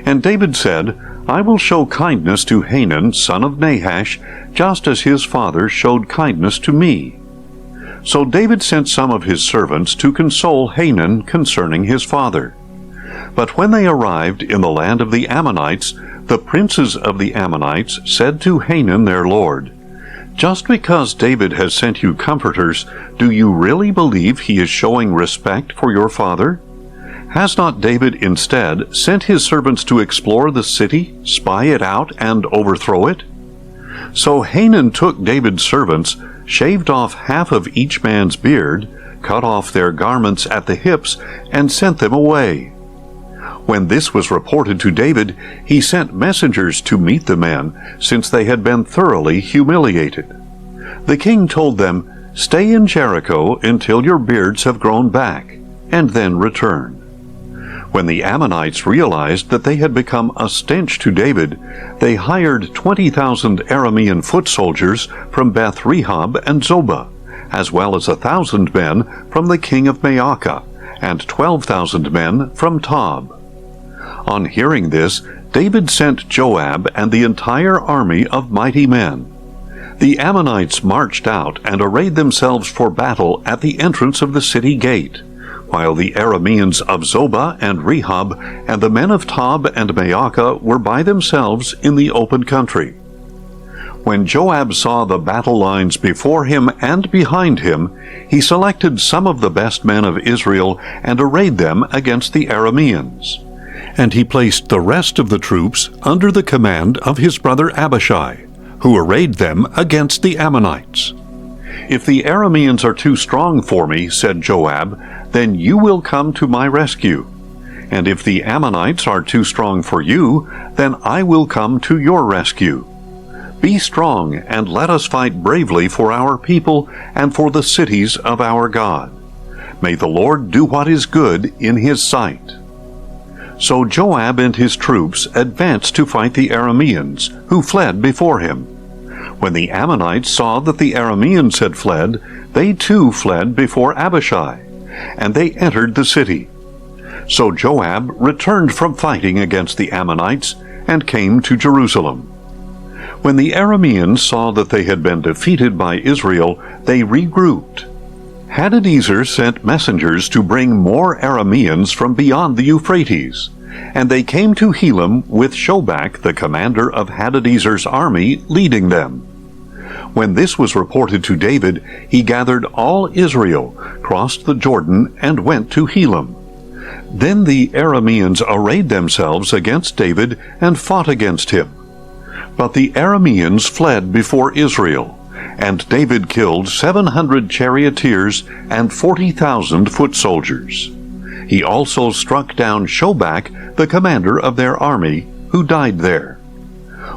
And David said, "I will show kindness to Hanun, son of Nahash, just as his father showed kindness to me." So David sent some of his servants to console Hanun concerning his father. But when they arrived in the land of the Ammonites, the princes of the Ammonites said to Hanun their lord, "Just because David has sent you comforters, do you really believe he is showing respect for your father? Has not David instead sent his servants to explore the city, spy it out, and overthrow it?" So Hanun took David's servants, shaved off half of each man's beard, cut off their garments at the hips, and sent them away. When this was reported to David, he sent messengers to meet the men, since they had been thoroughly humiliated. The king told them, "Stay in Jericho until your beards have grown back, and then return." When the Ammonites realized that they had become a stench to David, they hired 20,000 Aramean foot soldiers from Beth Rehob and Zobah, as well as 1,000 men from the king of Maacah, and 12,000 men from Tob. On hearing this, David sent Joab and the entire army of mighty men. The Ammonites marched out and arrayed themselves for battle at the entrance of the city gate, while the Arameans of Zobah and Rehob and the men of Tob and Maacah were by themselves in the open country. When Joab saw the battle lines before him and behind him, he selected some of the best men of Israel and arrayed them against the Arameans. And he placed the rest of the troops under the command of his brother Abishai, who arrayed them against the Ammonites. "If the Arameans are too strong for me," said Joab, "then you will come to my rescue. And if the Ammonites are too strong for you, then I will come to your rescue. Be strong, and let us fight bravely for our people and for the cities of our God. May the Lord do what is good in his sight." So Joab and his troops advanced to fight the Arameans, who fled before him. When the Ammonites saw that the Arameans had fled, they too fled before Abishai, and they entered the city. So Joab returned from fighting against the Ammonites and came to Jerusalem. When the Arameans saw that they had been defeated by Israel, they regrouped. Hadadezer sent messengers to bring more Arameans from beyond the Euphrates, and they came to Helam with Shobach, the commander of Hadadezer's army, leading them. When this was reported to David, he gathered all Israel, crossed the Jordan, and went to Helam. Then the Arameans arrayed themselves against David and fought against him. But the Arameans fled before Israel, and David killed 700 charioteers and 40,000 foot soldiers. He also struck down Shobach, the commander of their army, who died there.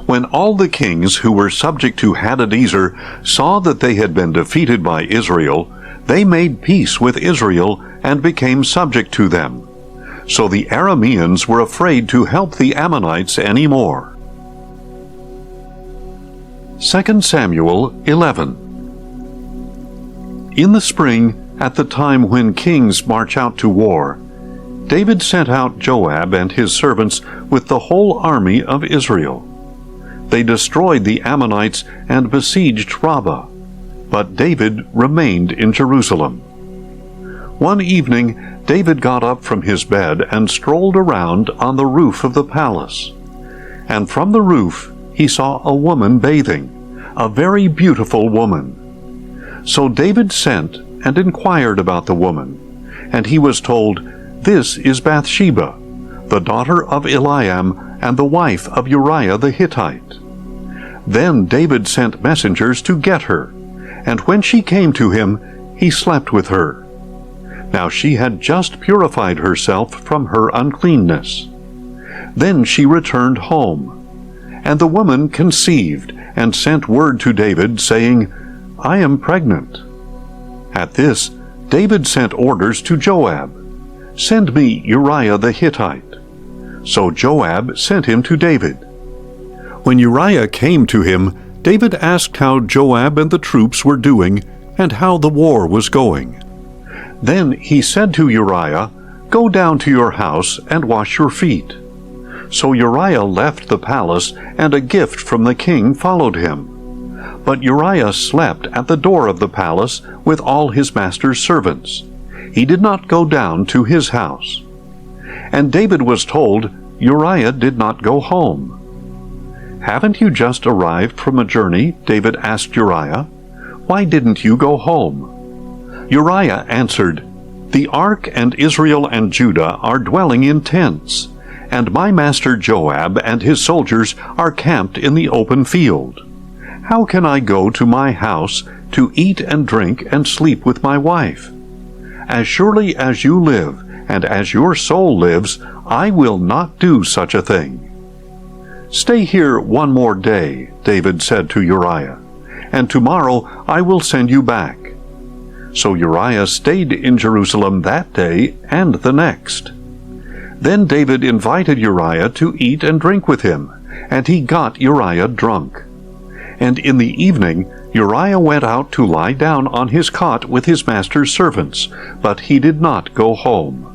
When all the kings who were subject to Hadadezer saw that they had been defeated by Israel, they made peace with Israel and became subject to them. So the Arameans were afraid to help the Ammonites any more. 2 Samuel 11. In the spring, at the time when kings march out to war, David sent out Joab and his servants with the whole army of Israel. They destroyed the Ammonites and besieged Rabbah, but David remained in Jerusalem. One evening, David got up from his bed and strolled around on the roof of the palace. And from the roof he saw a woman bathing, a very beautiful woman. So David sent and inquired about the woman, and he was told, "This is Bathsheba, the daughter of Eliam and the wife of Uriah the Hittite." Then David sent messengers to get her, and when she came to him, he slept with her. Now she had just purified herself from her uncleanness. Then she returned home, and the woman conceived and sent word to David, saying, "I am pregnant." At this, David sent orders to Joab, "Send me Uriah the Hittite." So Joab sent him to David. When Uriah came to him, David asked how Joab and the troops were doing and how the war was going. Then he said to Uriah, "Go down to your house and wash your feet." So Uriah left the palace, and a gift from the king followed him. But Uriah slept at the door of the palace with all his master's servants. He did not go down to his house. And David was told, Uriah did not go home. "Haven't you just arrived from a journey?" David asked Uriah. "Why didn't you go home?" Uriah answered, "The ark and Israel and Judah are dwelling in tents, and my master Joab and his soldiers are camped in the open field. How can I go to my house to eat and drink and sleep with my wife? As surely as you live, and as your soul lives, I will not do such a thing." "Stay here one more day," David said to Uriah, "and tomorrow I will send you back." So Uriah stayed in Jerusalem that day and the next. Then David invited Uriah to eat and drink with him, and he got Uriah drunk. And in the evening Uriah went out to lie down on his cot with his master's servants, but he did not go home.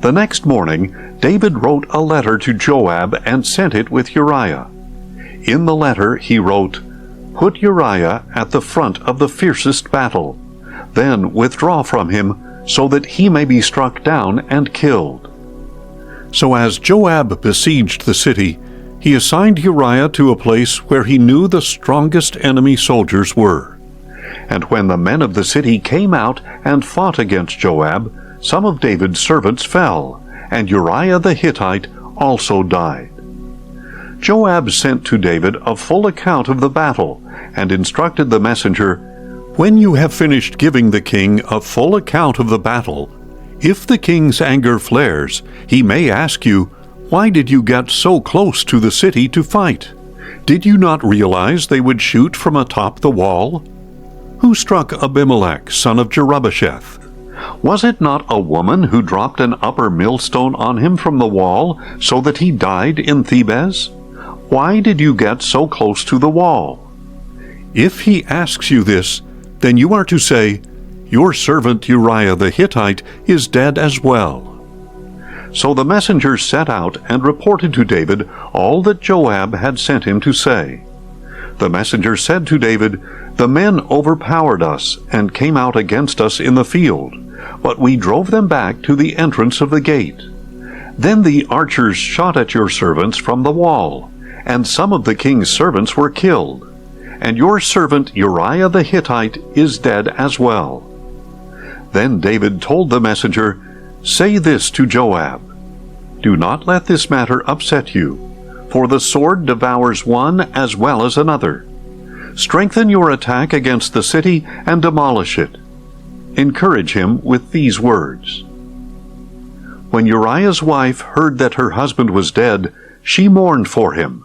The next morning David wrote a letter to Joab and sent it with Uriah. In the letter he wrote, "Put Uriah at the front of the fiercest battle, then withdraw from him, so that he may be struck down and killed." So as Joab besieged the city, he assigned Uriah to a place where he knew the strongest enemy soldiers were. And when the men of the city came out and fought against Joab, some of David's servants fell, and Uriah the Hittite also died. Joab sent to David a full account of the battle, and instructed the messenger, "When you have finished giving the king a full account of the battle, if the king's anger flares, he may ask you, 'Why did you get so close to the city to fight? Did you not realize they would shoot from atop the wall? Who struck Abimelech, son of Jerubbesheth? Was it not a woman who dropped an upper millstone on him from the wall, so that he died in Thebez? Why did you get so close to the wall?' If he asks you this, then you are to say, 'Your servant Uriah the Hittite is dead as well.'" So the messenger set out and reported to David all that Joab had sent him to say. The messenger said to David, "The men overpowered us and came out against us in the field, but we drove them back to the entrance of the gate. Then the archers shot at your servants from the wall, and some of the king's servants were killed, and your servant Uriah the Hittite is dead as well." Then David told the messenger, "Say this to Joab, 'Do not let this matter upset you, for the sword devours one as well as another. Strengthen your attack against the city and demolish it.' Encourage him with these words." When Uriah's wife heard that her husband was dead, she mourned for him.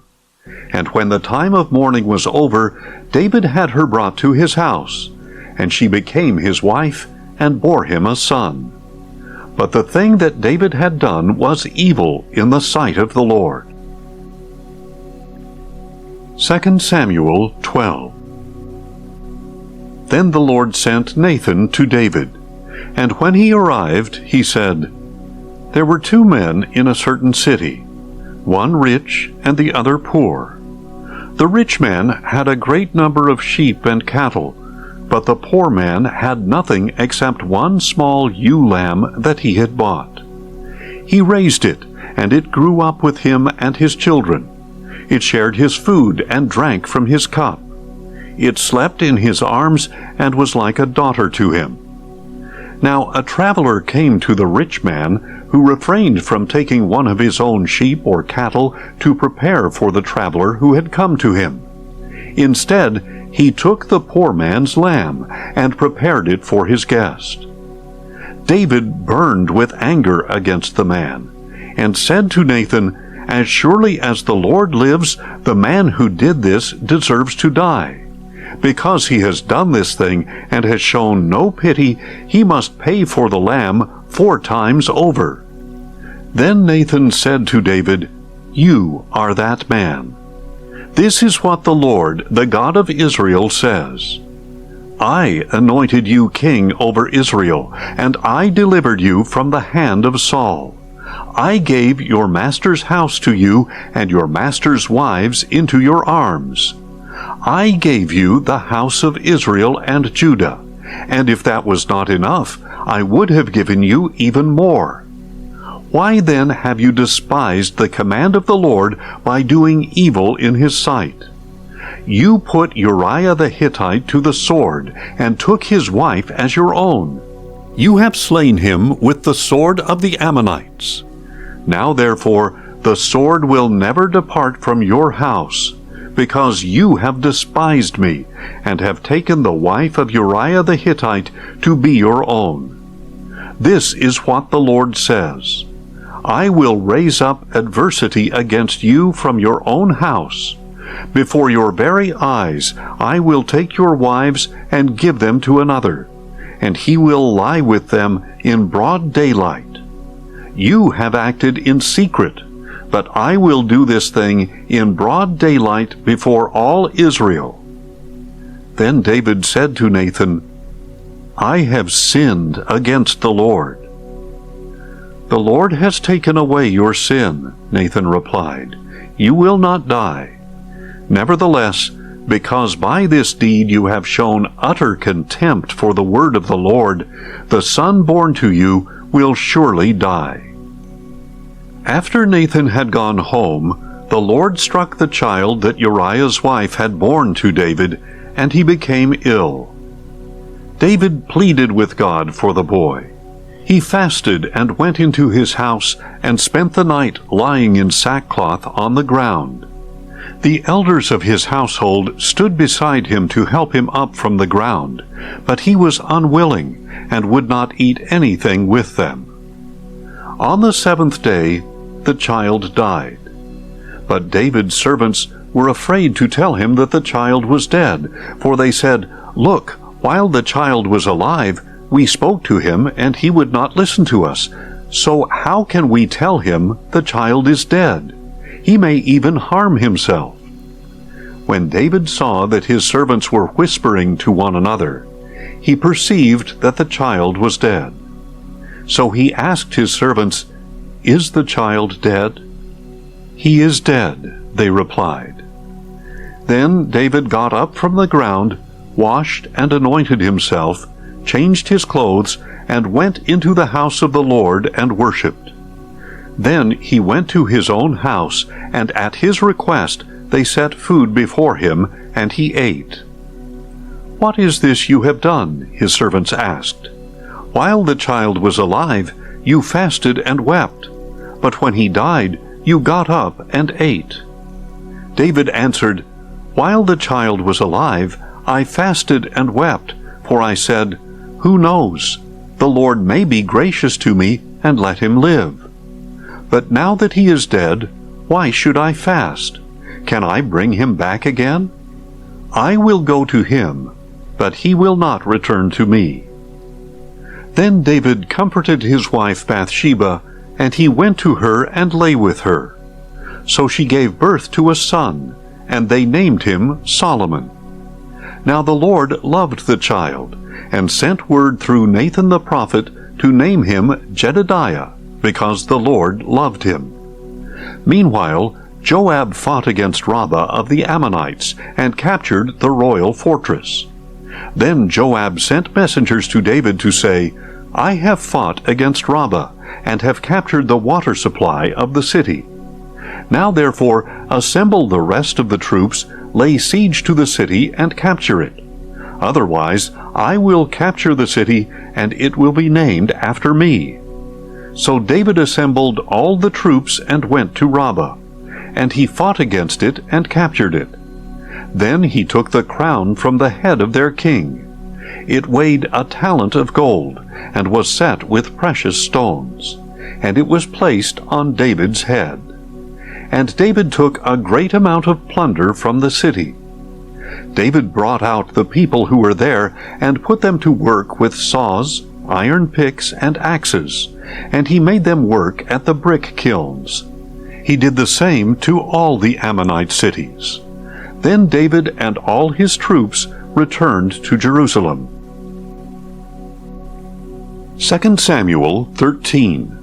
And when the time of mourning was over, David had her brought to his house, and she became his wife and bore him a son. But the thing that David had done was evil in the sight of the Lord. 2 Samuel 12. Then the Lord sent Nathan to David, and when he arrived, he said, "There were two men in a certain city, one rich and the other poor. The rich man had a great number of sheep and cattle, but the poor man had nothing except one small ewe lamb that he had bought. He raised it, and it grew up with him and his children. It shared his food and drank from his cup. It slept in his arms and was like a daughter to him. Now a traveler came to the rich man, who refrained from taking one of his own sheep or cattle to prepare for the traveler who had come to him. Instead, he took the poor man's lamb and prepared it for his guest. David burned with anger against the man, and said to Nathan, "As surely as the Lord lives, the man who did this deserves to die. Because he has done this thing and has shown no pity, he must pay for the lamb 4 times over." Then Nathan said to David, "You are that man. This is what the Lord, the God of Israel, says. I anointed you king over Israel, and I delivered you from the hand of Saul. I gave your master's house to you, and your master's wives into your arms. I gave you the house of Israel and Judah, and if that was not enough, I would have given you even more. Why then have you despised the command of the Lord by doing evil in his sight? You put Uriah the Hittite to the sword, and took his wife as your own. You have slain him with the sword of the Ammonites. Now therefore the sword will never depart from your house, because you have despised me, and have taken the wife of Uriah the Hittite to be your own. This is what the Lord says: I will raise up adversity against you from your own house. Before your very eyes I will take your wives and give them to another, and he will lie with them in broad daylight. You have acted in secret, but I will do this thing in broad daylight before all Israel. Then David said to Nathan, I have sinned against the Lord. The Lord has taken away your sin, Nathan replied. You will not die. Nevertheless, because by this deed you have shown utter contempt for the word of the Lord, the son born to you will surely die. After Nathan had gone home, the Lord struck the child that Uriah's wife had borne to David, and he became ill. David pleaded with God for the boy. He fasted and went into his house and spent the night lying in sackcloth on the ground. The elders of his household stood beside him to help him up from the ground, but he was unwilling and would not eat anything with them. On the 7th day, the child died. But David's servants were afraid to tell him that the child was dead, for they said, Look, while the child was alive, we spoke to him, and he would not listen to us. So how can we tell him the child is dead? He may even harm himself. When David saw that his servants were whispering to one another, he perceived that the child was dead. So he asked his servants, Is the child dead? He is dead, they replied. Then David got up from the ground, washed and anointed himself, changed his clothes, and went into the house of the Lord and worshipped. Then he went to his own house, and at his request they set food before him, and he ate. What is this you have done? His servants asked. While the child was alive, you fasted and wept, but when he died, you got up and ate. David answered, While the child was alive, I fasted and wept, for I said, Who knows? The Lord may be gracious to me, and let him live. But now that he is dead, why should I fast? Can I bring him back again? I will go to him, but he will not return to me. Then David comforted his wife Bathsheba, and he went to her and lay with her. So she gave birth to a son, and they named him Solomon. Now the Lord loved the child, and sent word through Nathan the prophet to name him Jedediah, because the Lord loved him. Meanwhile, Joab fought against Rabbah of the Ammonites, and captured the royal fortress. Then Joab sent messengers to David to say, I have fought against Rabbah, and have captured the water supply of the city. Now therefore assemble the rest of the troops, lay siege to the city, and capture it. Otherwise I will capture the city, and it will be named after me. So David assembled all the troops and went to Rabbah, and he fought against it and captured it. Then he took the crown from the head of their king. It weighed a talent of gold, and was set with precious stones, and it was placed on David's head. And David took a great amount of plunder from the city. David brought out the people who were there, and put them to work with saws, iron picks, and axes, and he made them work at the brick kilns. He did the same to all the Ammonite cities. Then David and all his troops returned to Jerusalem. 2 Samuel 13.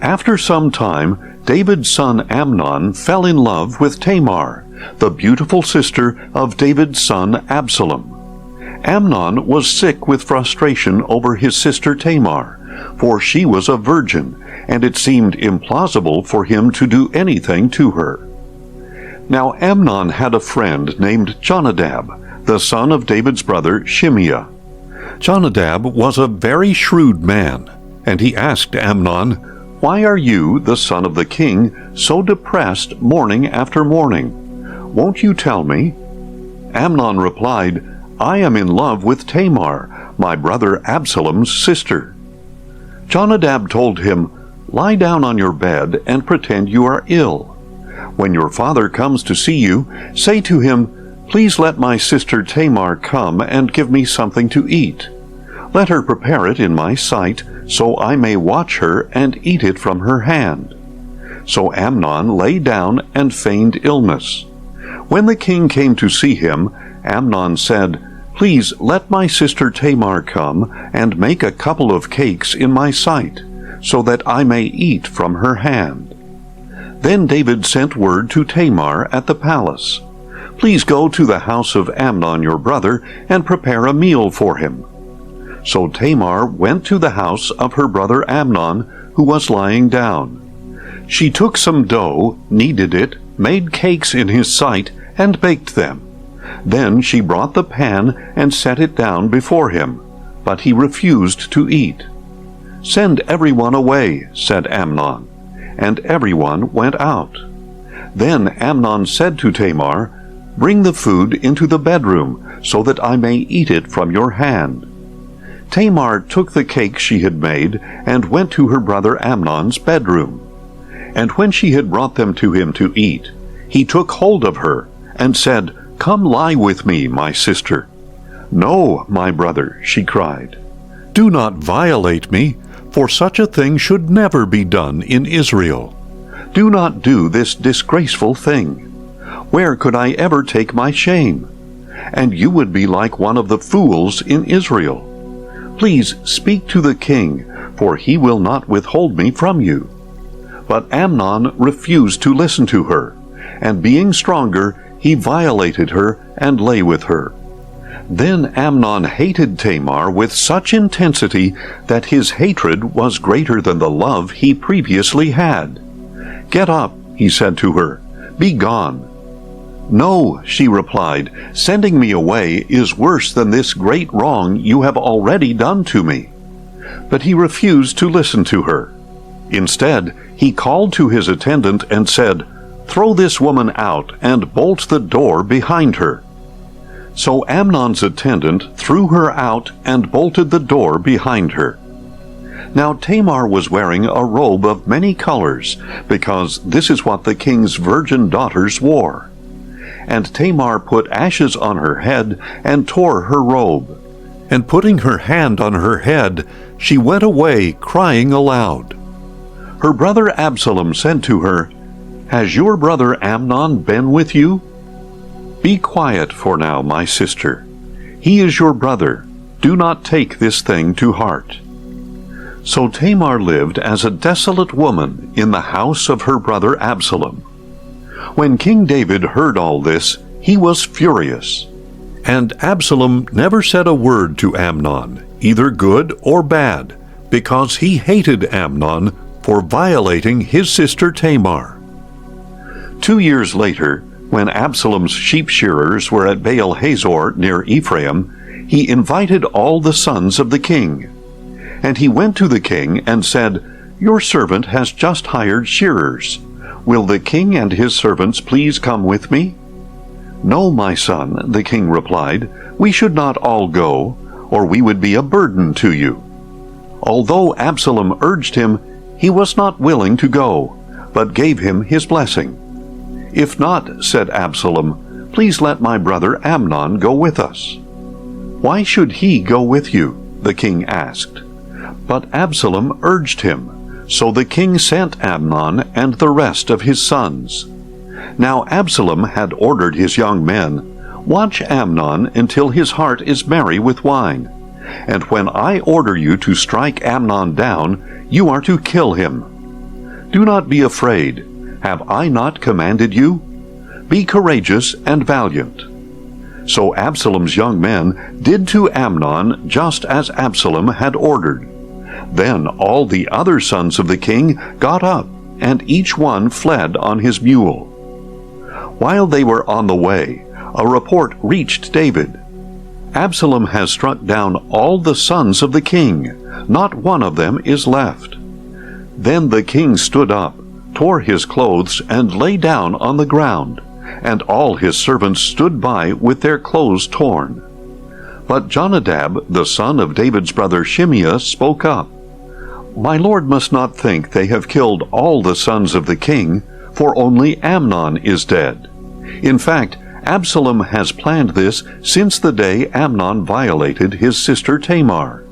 After some time, David's son Amnon fell in love with Tamar, the beautiful sister of David's son Absalom. Amnon was sick with frustration over his sister Tamar, for she was a virgin, and it seemed implausible for him to do anything to her. Now Amnon had a friend named Jonadab, the son of David's brother Shimeah. Jonadab was a very shrewd man, and he asked Amnon, "Why are you, the son of the king, so depressed morning after morning? Won't you tell me?" Amnon replied, "I am in love with Tamar, my brother Absalom's sister." Jonadab told him, "Lie down on your bed and pretend you are ill. When your father comes to see you, say to him, 'Please let my sister Tamar come and give me something to eat. Let her prepare it in my sight, so I may watch her and eat it from her hand.'" So Amnon lay down and feigned illness. When the king came to see him, Amnon said, "Please let my sister Tamar come and make a couple of cakes in my sight, so that I may eat from her hand." Then David sent word to Tamar at the palace, "Please go to the house of Amnon your brother and prepare a meal for him." So Tamar went to the house of her brother Amnon, who was lying down. She took some dough, kneaded it, made cakes in his sight, and baked them. Then she brought the pan and set it down before him, but he refused to eat. "Send everyone away," said Amnon, and everyone went out. Then Amnon said to Tamar, "Bring the food into the bedroom, so that I may eat it from your hand." Tamar took the cake she had made and went to her brother Amnon's bedroom. And when she had brought them to him to eat, he took hold of her and said, "Come lie with me, my sister." "No, my brother," she cried. "Do not violate me, for such a thing should never be done in Israel. Do not do this disgraceful thing. Where could I ever take my shame? And you would be like one of the fools in Israel. Please speak to the king, for he will not withhold me from you." But Amnon refused to listen to her, and being stronger, he violated her and lay with her. Then Amnon hated Tamar with such intensity that his hatred was greater than the love he previously had. "Get up," he said to her. "Be gone." "No," she replied, "sending me away is worse than this great wrong you have already done to me." But he refused to listen to her. Instead, he called to his attendant and said, "Throw this woman out and bolt the door behind her." So Amnon's attendant threw her out and bolted the door behind her. Now Tamar was wearing a robe of many colors, because this is what the king's virgin daughters wore. And Tamar put ashes on her head and tore her robe. And putting her hand on her head, she went away crying aloud. Her brother Absalom said to her, "Has your brother Amnon been with you?" "Be quiet for now, my sister. He is your brother. Do not take this thing to heart." So Tamar lived as a desolate woman in the house of her brother Absalom. When King David heard all this, he was furious. And Absalom never said a word to Amnon, either good or bad, because he hated Amnon for violating his sister Tamar. 2 years later, when Absalom's sheep shearers were at Baal Hazor near Ephraim, he invited all the sons of the king. And he went to the king and said, "Your servant has just hired shearers. Will the king and his servants please come with me?" "No, my son," the king replied, "we should not all go, or we would be a burden to you." Although Absalom urged him, he was not willing to go, but gave him his blessing. "If not," said Absalom, "please let my brother Amnon go with us." "Why should he go with you?" the king asked. But Absalom urged him, so the king sent Amnon and the rest of his sons. Now Absalom had ordered his young men, "Watch Amnon until his heart is merry with wine. And when I order you to strike Amnon down, you are to kill him. Do not be afraid. Have I not commanded you? Be courageous and valiant." So Absalom's young men did to Amnon just as Absalom had ordered. Then all the other sons of the king got up, and each one fled on his mule. While they were on the way, a report reached David. Absalom has struck down all the sons of the king. Not one of them is left. Then the king stood up, tore his clothes, and lay down on the ground, and all his servants stood by with their clothes torn. But Jonadab, the son of David's brother Shimeah, spoke up. My lord must not think they have killed all the sons of the king, for only Amnon is dead. In fact, Absalom has planned this since the day Amnon violated his sister Tamar.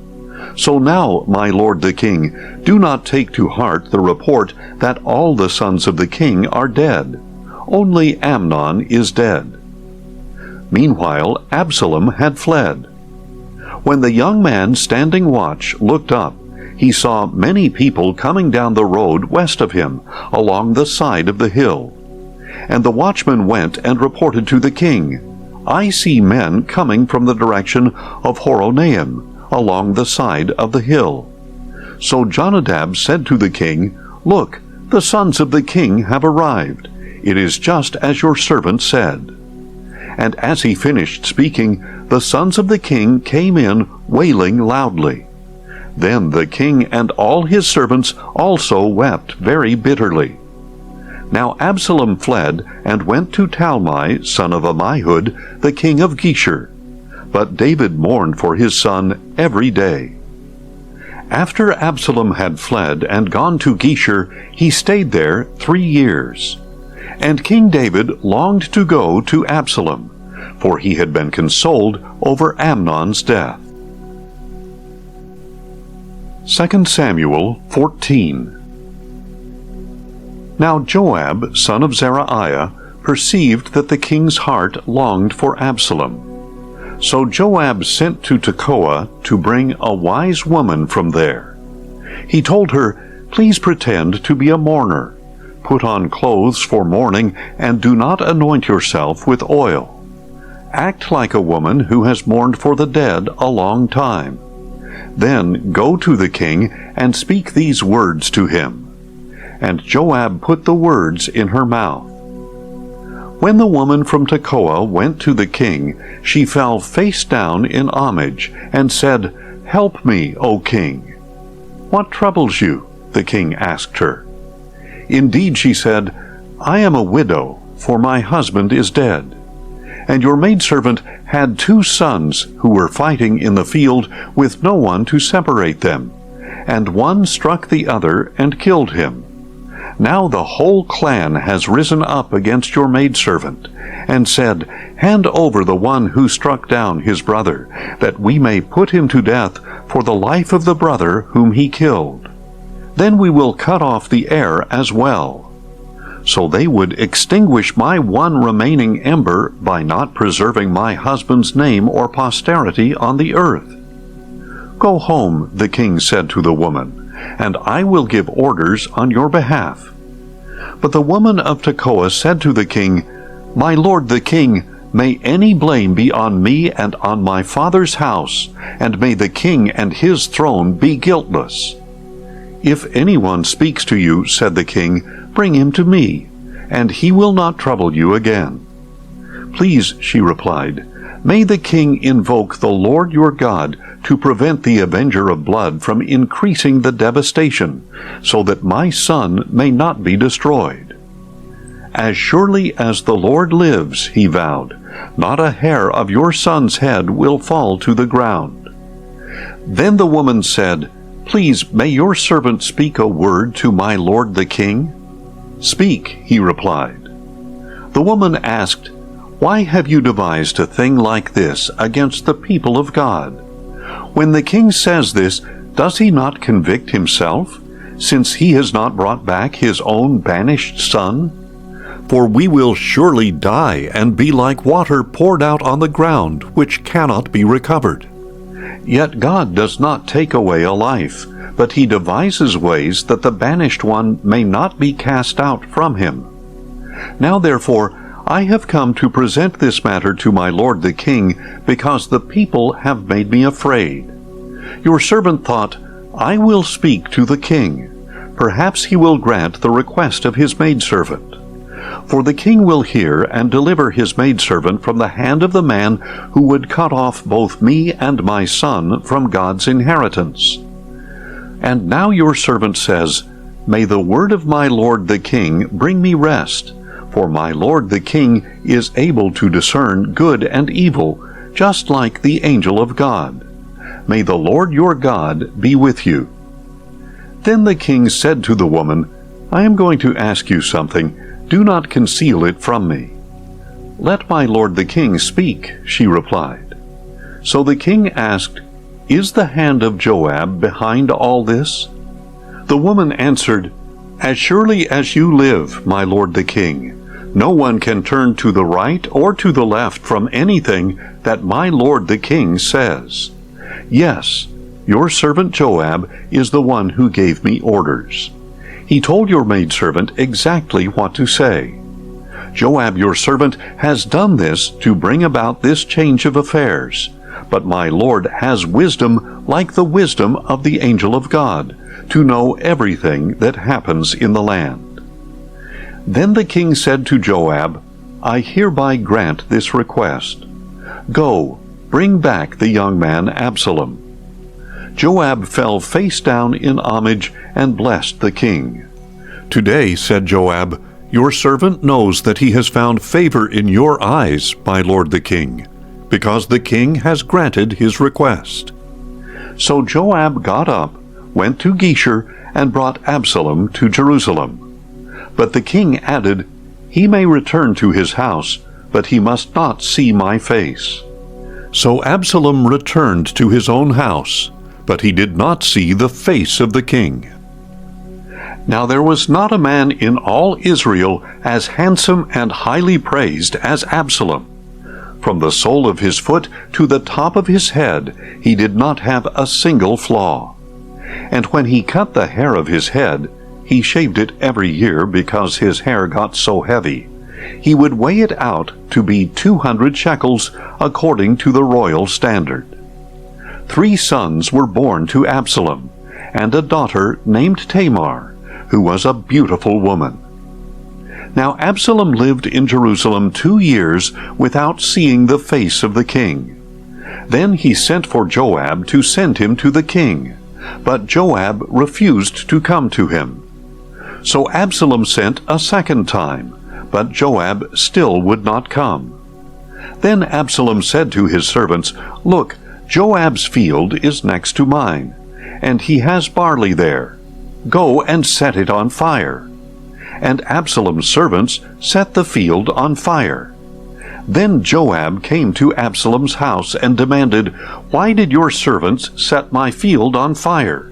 So now, my lord the king, do not take to heart the report that all the sons of the king are dead. Only Amnon is dead. Meanwhile, Absalom had fled. When the young man standing watch looked up, he saw many people coming down the road west of him, along the side of the hill. And the watchman went and reported to the king, I see men coming from the direction of Horonaim, along the side of the hill. So Jonadab said to the king, Look, the sons of the king have arrived. It is just as your servant said. And as he finished speaking, the sons of the king came in, wailing loudly. Then the king and all his servants also wept very bitterly. Now Absalom fled and went to Talmai, son of Ammihud, the king of Geshur. But David mourned for his son every day. After Absalom had fled and gone to Geshur, he stayed there 3 years. And King David longed to go to Absalom, for he had been consoled over Amnon's death. 2 Samuel 14. Now Joab, son of Zeruiah, perceived that the king's heart longed for Absalom. So Joab sent to Tekoa to bring a wise woman from there. He told her, Please pretend to be a mourner. Put on clothes for mourning, and do not anoint yourself with oil. Act like a woman who has mourned for the dead a long time. Then go to the king and speak these words to him. And Joab put the words in her mouth. When the woman from Tekoa went to the king, she fell face down in homage, and said, Help me, O king. What troubles you? The king asked her. Indeed, she said, I am a widow, for my husband is dead. And your maidservant had 2 sons who were fighting in the field with no one to separate them, and one struck the other and killed him. Now the whole clan has risen up against your maidservant, and said, Hand over the one who struck down his brother, that we may put him to death for the life of the brother whom he killed. Then we will cut off the heir as well. So they would extinguish my one remaining ember by not preserving my husband's name or posterity on the earth. Go home, the king said to the woman, and I will give orders on your behalf. But the woman of Tekoa said to the king, My lord the king, may any blame be on me and on my father's house, and may the king and his throne be guiltless. If anyone speaks to you, said the king, bring him to me, and he will not trouble you again. Please, she replied, may the king invoke the Lord your God to prevent the avenger of blood from increasing the devastation, so that my son may not be destroyed. As surely as the Lord lives, he vowed, not a hair of your son's head will fall to the ground. Then the woman said, Please, may your servant speak a word to my lord the king? Speak, he replied. The woman asked, Why have you devised a thing like this against the people of God? When the king says this, does he not convict himself, since he has not brought back his own banished son? For we will surely die and be like water poured out on the ground, which cannot be recovered. Yet God does not take away a life, but he devises ways that the banished one may not be cast out from him. Now therefore, I have come to present this matter to my lord the king, because the people have made me afraid. Your servant thought, I will speak to the king. Perhaps he will grant the request of his maidservant. For the king will hear and deliver his maidservant from the hand of the man who would cut off both me and my son from God's inheritance. And now your servant says, May the word of my lord the king bring me rest, for my lord the king is able to discern good and evil, just like the angel of God. May the Lord your God be with you. Then the king said to the woman, I am going to ask you something. Do not conceal it from me. Let my lord the king speak, she replied. So the king asked, Is the hand of Joab behind all this? The woman answered, As surely as you live, my lord the king, no one can turn to the right or to the left from anything that my lord the king says. Yes, your servant Joab is the one who gave me orders. He told your maidservant exactly what to say. Joab your servant has done this to bring about this change of affairs, but my lord has wisdom like the wisdom of the angel of God, to know everything that happens in the land. Then the king said to Joab, I hereby grant this request. Go, bring back the young man Absalom. Joab fell face down in homage and blessed the king. Today, said Joab, your servant knows that he has found favor in your eyes, my lord the king, because the king has granted his request. So Joab got up, went to Geshur, and brought Absalom to Jerusalem. But the king added, He may return to his house, but he must not see my face. So Absalom returned to his own house, but he did not see the face of the king. Now there was not a man in all Israel as handsome and highly praised as Absalom. From the sole of his foot to the top of his head, he did not have a single flaw. And when he cut the hair of his head, he shaved it every year because his hair got so heavy. He would weigh it out to be 200 shekels according to the royal standard. 3 sons were born to Absalom, and a daughter named Tamar, who was a beautiful woman. Now Absalom lived in Jerusalem 2 years without seeing the face of the king. Then he sent for Joab to send him to the king, but Joab refused to come to him. So Absalom sent a second time, but Joab still would not come. Then Absalom said to his servants, Look, Joab's field is next to mine, and he has barley there. Go and set it on fire. And Absalom's servants set the field on fire. Then Joab came to Absalom's house and demanded, Why did your servants set my field on fire?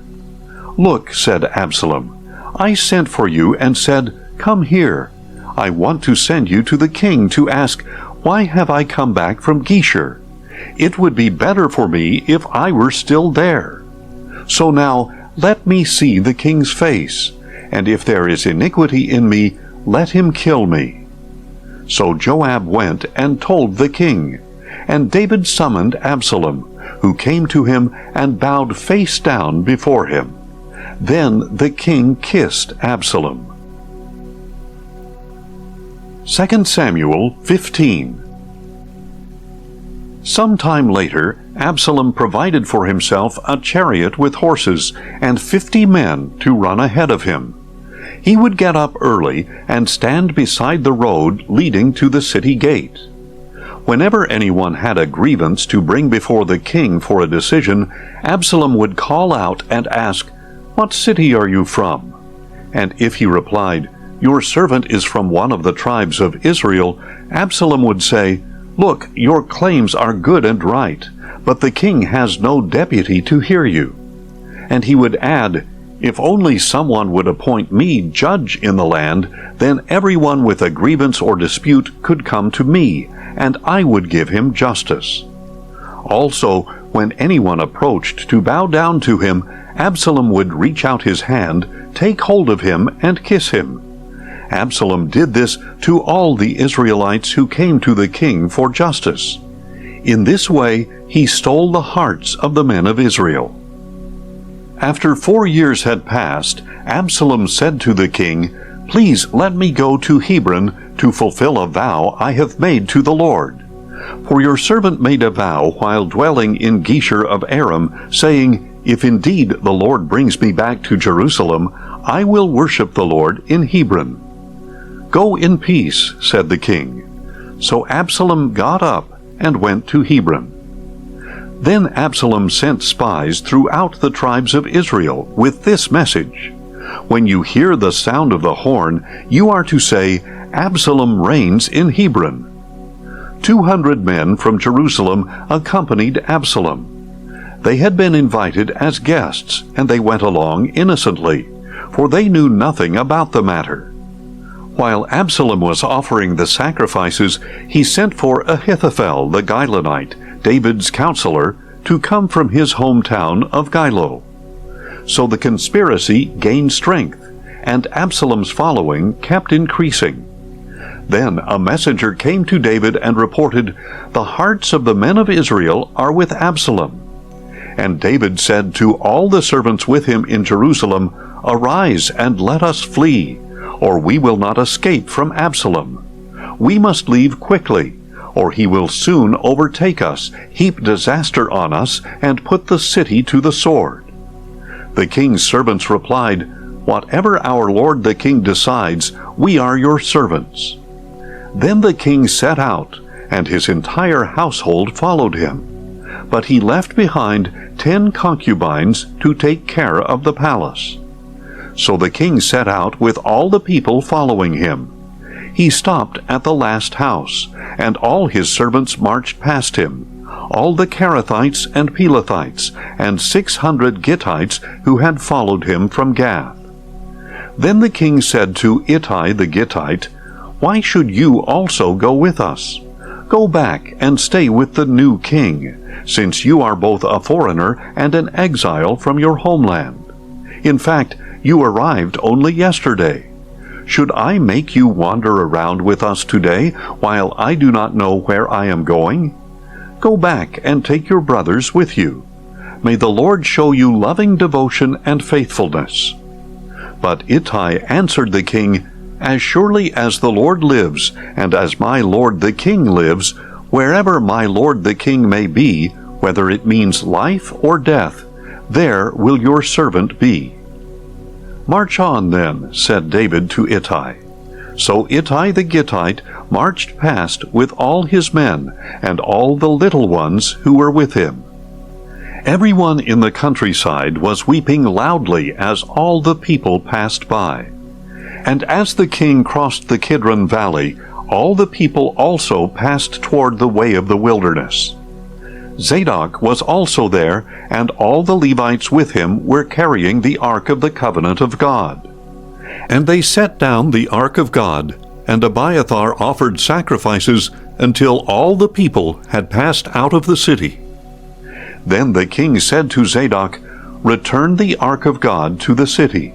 Look, said Absalom, I sent for you and said, Come here. I want to send you to the king to ask, Why have I come back from Geshur? It would be better for me if I were still there. So now let me see the king's face, and if there is iniquity in me, let him kill me. So Joab went and told the king, and David summoned Absalom, who came to him and bowed face down before him. Then the king kissed Absalom. 2 Samuel 15. Some time later, Absalom provided for himself a chariot with horses and 50 men to run ahead of him. He would get up early and stand beside the road leading to the city gate. Whenever anyone had a grievance to bring before the king for a decision, Absalom would call out and ask, What city are you from? And if he replied, Your servant is from one of the tribes of Israel, Absalom would say, Look, your claims are good and right, but the king has no deputy to hear you. And he would add, If only someone would appoint me judge in the land, then everyone with a grievance or dispute could come to me, and I would give him justice. Also, when anyone approached to bow down to him, Absalom would reach out his hand, take hold of him, and kiss him. Absalom did this to all the Israelites who came to the king for justice. In this way he stole the hearts of the men of Israel. After 4 years had passed, Absalom said to the king, "Please let me go to Hebron to fulfill a vow I have made to the Lord. For your servant made a vow while dwelling in Geshur of Aram, saying, 'If indeed the Lord brings me back to Jerusalem, I will worship the Lord in Hebron.' 'Go in peace,' said the king. So Absalom got up and went to Hebron. Then Absalom sent spies throughout the tribes of Israel with this message: 'When you hear the sound of the horn, you are to say, Absalom reigns in Hebron.' 200 men from Jerusalem accompanied Absalom. They had been invited as guests, and they went along innocently, for they knew nothing about the matter. While Absalom was offering the sacrifices, he sent for Ahithophel the Gilonite, David's counselor, to come from his hometown of Gilo. So the conspiracy gained strength, and Absalom's following kept increasing. Then a messenger came to David and reported, "The hearts of the men of Israel are with Absalom." And David said to all the servants with him in Jerusalem, "Arise and let us flee, or we will not escape from Absalom. We must leave quickly, or he will soon overtake us, heap disaster on us, and put the city to the sword." The king's servants replied, "Whatever our lord the king decides, we are your servants." Then the king set out, and his entire household followed him. But he left behind 10 concubines to take care of the palace. So the king set out with all the people following him. He stopped at the last house, and all his servants marched past him, all the Kerethites and Pelethites, and 600 Gittites who had followed him from Gath. Then the king said to Ittai the Gittite, "Why should you also go with us? Go back and stay with the new king, since you are both a foreigner and an exile from your homeland. In fact, you arrived only yesterday. Should I make you wander around with us today, while I do not know where I am going? Go back and take your brothers with you. May the Lord show you loving devotion and faithfulness." But Ittai answered the king, "As surely as the Lord lives, and as my lord the king lives, wherever my lord the king may be, whether it means life or death, there will your servant be." "March on, then," said David to Ittai. So Ittai the Gittite marched past with all his men, and all the little ones who were with him. Everyone in the countryside was weeping loudly as all the people passed by. And as the king crossed the Kidron Valley, all the people also passed toward the way of the wilderness. Zadok was also there, and all the Levites with him were carrying the ark of the covenant of God. And they set down the ark of God, and Abiathar offered sacrifices until all the people had passed out of the city. Then the king said to Zadok, "Return the ark of God to the city.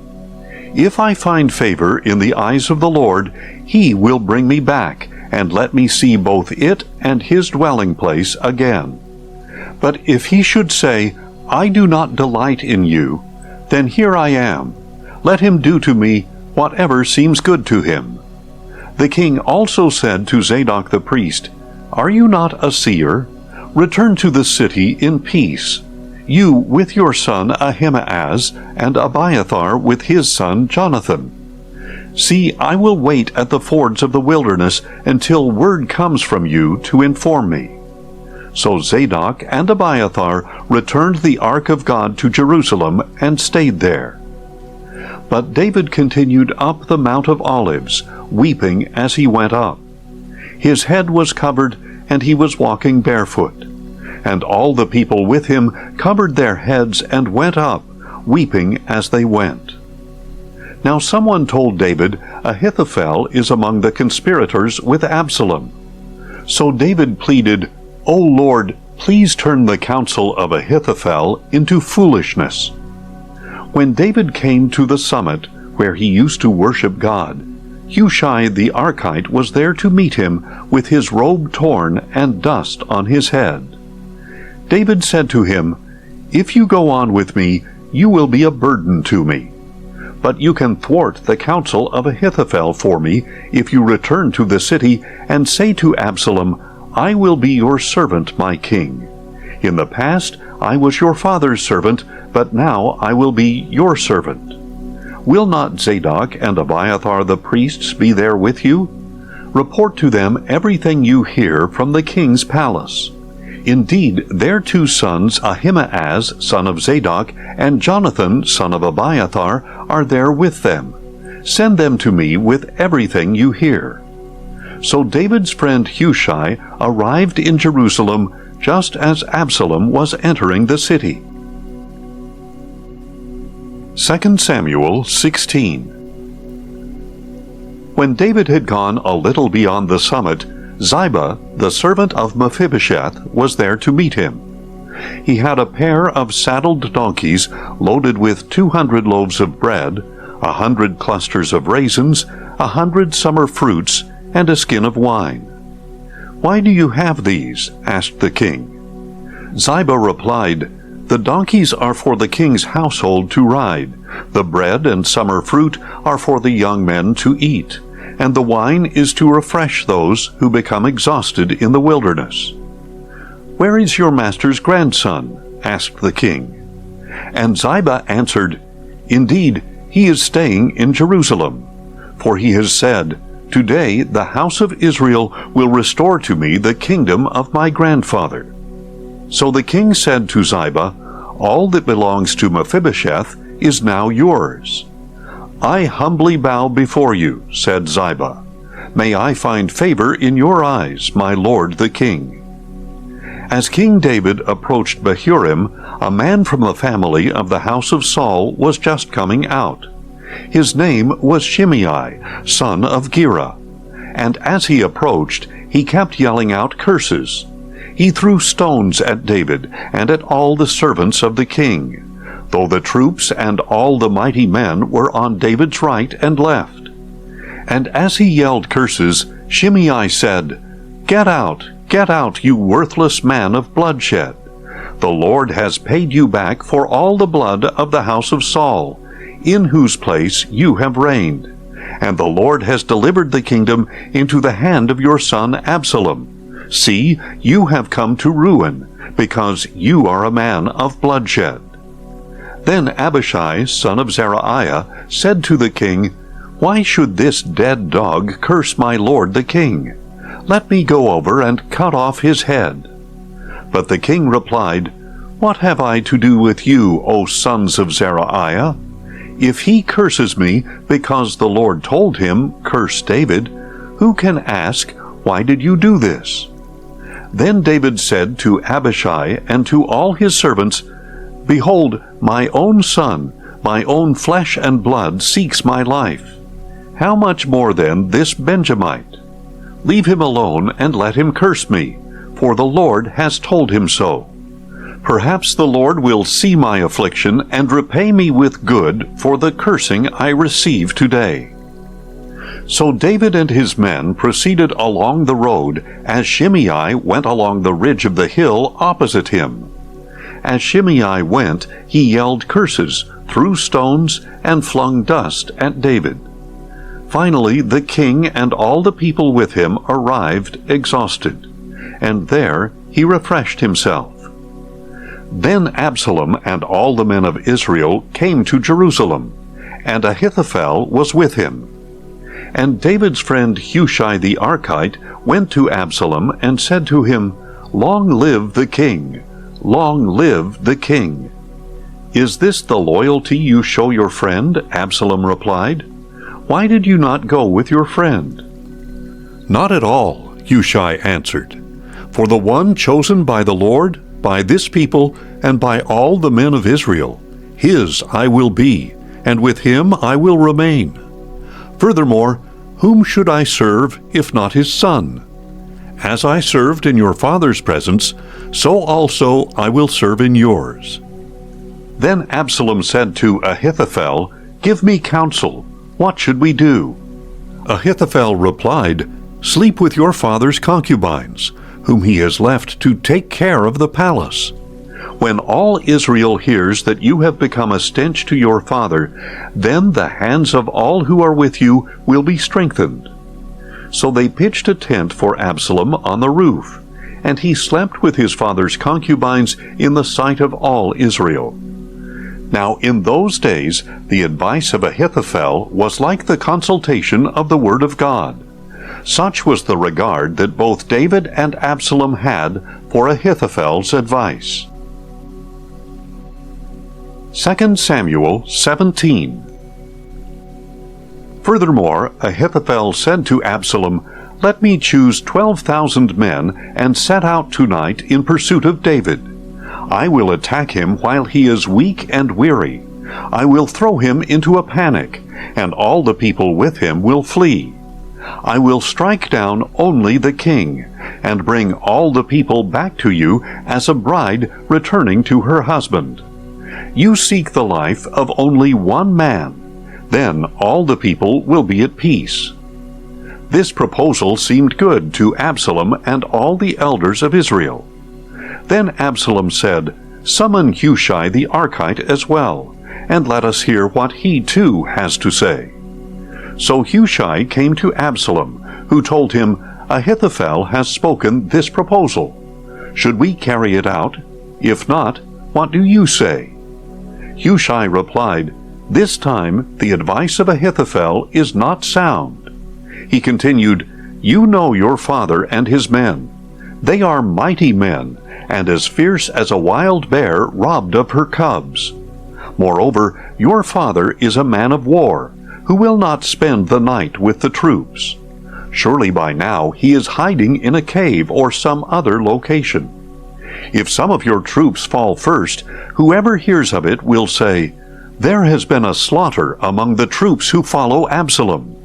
If I find favor in the eyes of the Lord, he will bring me back, and let me see both it and his dwelling place again. But if he should say, 'I do not delight in you,' then here I am. Let him do to me whatever seems good to him." The king also said to Zadok the priest, "Are you not a seer? Return to the city in peace, you with your son Ahimaaz, and Abiathar with his son Jonathan. See, I will wait at the fords of the wilderness until word comes from you to inform me." So Zadok and Abiathar returned the ark of God to Jerusalem and stayed there. But David continued up the Mount of Olives, weeping as he went up. His head was covered, and he was walking barefoot. And all the people with him covered their heads and went up, weeping as they went. Now someone told David, "Ahithophel is among the conspirators with Absalom." So David pleaded, "O Lord, please turn the counsel of Ahithophel into foolishness." When David came to the summit where he used to worship God, Hushai the Archite was there to meet him with his robe torn and dust on his head. David said to him, "If you go on with me, you will be a burden to me. But you can thwart the counsel of Ahithophel for me if you return to the city and say to Absalom, 'I will be your servant, my king. In the past I was your father's servant, but now I will be your servant.' Will not Zadok and Abiathar the priests be there with you? Report to them everything you hear from the king's palace. Indeed, their 2 sons, Ahimaaz, son of Zadok, and Jonathan, son of Abiathar, are there with them. Send them to me with everything you hear." So David's friend Hushai arrived in Jerusalem just as Absalom was entering the city. 2 Samuel 16. When David had gone a little beyond the summit, Ziba, the servant of Mephibosheth, was there to meet him. He had a pair of saddled donkeys loaded with 200 loaves of bread, 100 clusters of raisins, 100 summer fruits, and a skin of wine. "Why do you have these?" asked the king. Ziba replied, "The donkeys are for the king's household to ride, the bread and summer fruit are for the young men to eat, and the wine is to refresh those who become exhausted in the wilderness." "Where is your master's grandson?" asked the king. And Ziba answered, "Indeed, he is staying in Jerusalem, for he has said, 'Today the house of Israel will restore to me the kingdom of my grandfather.'" So the king said to Ziba, "All that belongs to Mephibosheth is now yours." "I humbly bow before you," said Ziba. "May I find favor in your eyes, my lord the king." As King David approached Bahurim, a man from the family of the house of Saul was just coming out. His name was Shimei, son of Gera, and as he approached, he kept yelling out curses. He threw stones at David and at all the servants of the king, though the troops and all the mighty men were on David's right and left. And as he yelled curses, Shimei said, "Get out, you worthless man of bloodshed. The Lord has paid you back for all the blood of the house of Saul, in whose place you have reigned. And the Lord has delivered the kingdom into the hand of your son Absalom. See, you have come to ruin, because you are a man of bloodshed." Then Abishai, son of Zeruiah, said to the king, "Why should this dead dog curse my lord the king? Let me go over and cut off his head." But the king replied, "What have I to do with you, O sons of Zeruiah? If he curses me because the Lord told him, 'Curse David,' who can ask, 'Why did you do this?'" Then David said to Abishai and to all his servants, "Behold, my own son, my own flesh and blood seeks my life. How much more then this Benjamite? Leave him alone and let him curse me, for the Lord has told him so. Perhaps the Lord will see my affliction and repay me with good for the cursing I receive today." So David and his men proceeded along the road as Shimei went along the ridge of the hill opposite him. As Shimei went, he yelled curses, threw stones, and flung dust at David. Finally, the king and all the people with him arrived exhausted, and there he refreshed himself. Then Absalom and all the men of Israel came to Jerusalem, and Ahithophel was with him. And David's friend Hushai the Archite went to Absalom and said to him, "Long live the king! Long live the king!" "Is this the loyalty you show your friend?" Absalom replied. "Why did you not go with your friend?" "Not at all," Hushai answered. "For the one chosen by the Lord, by this people, and by all the men of Israel, his I will be, and with him I will remain. Furthermore, whom should I serve if not his son? As I served in your father's presence, so also I will serve in yours." Then Absalom said to Ahithophel, "Give me counsel. What should we do?" Ahithophel replied, "Sleep with your father's concubines, whom he has left to take care of the palace. When all Israel hears that you have become a stench to your father, then the hands of all who are with you will be strengthened." So they pitched a tent for Absalom on the roof, and he slept with his father's concubines in the sight of all Israel. Now in those days the advice of Ahithophel was like the consultation of the word of God. Such was the regard that both David and Absalom had for Ahithophel's advice. 2 Samuel 17. Furthermore, Ahithophel said to Absalom, "Let me choose 12,000 men and set out tonight in pursuit of David. I will attack him while he is weak and weary. I will throw him into a panic, and all the people with him will flee. I will strike down only the king, and bring all the people back to you as a bride returning to her husband. You seek the life of only one man. Then all the people will be at peace." This proposal seemed good to Absalom and all the elders of Israel. Then Absalom said, "Summon Hushai the Archite as well, and let us hear what he too has to say." So Hushai came to Absalom, who told him, "Ahithophel has spoken this proposal. Should we carry it out? If not, what do you say?" Hushai replied, "This time the advice of Ahithophel is not sound." He continued, "You know your father and his men. They are mighty men, and as fierce as a wild bear robbed of her cubs. Moreover, your father is a man of war, who will not spend the night with the troops. Surely by now he is hiding in a cave or some other location. If some of your troops fall first, whoever hears of it will say, 'There has been a slaughter among the troops who follow Absalom.'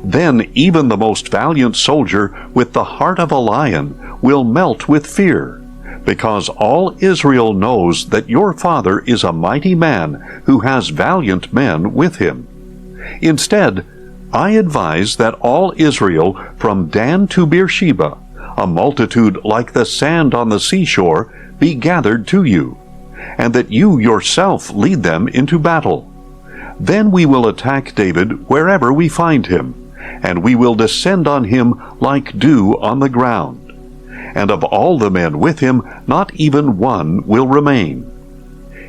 Then even the most valiant soldier with the heart of a lion will melt with fear, because all Israel knows that your father is a mighty man who has valiant men with him. Instead, I advise that all Israel from Dan to Beersheba, a multitude like the sand on the seashore, be gathered to you, and that you yourself lead them into battle. Then we will attack David wherever we find him, and we will descend on him like dew on the ground. And of all the men with him, not even one will remain.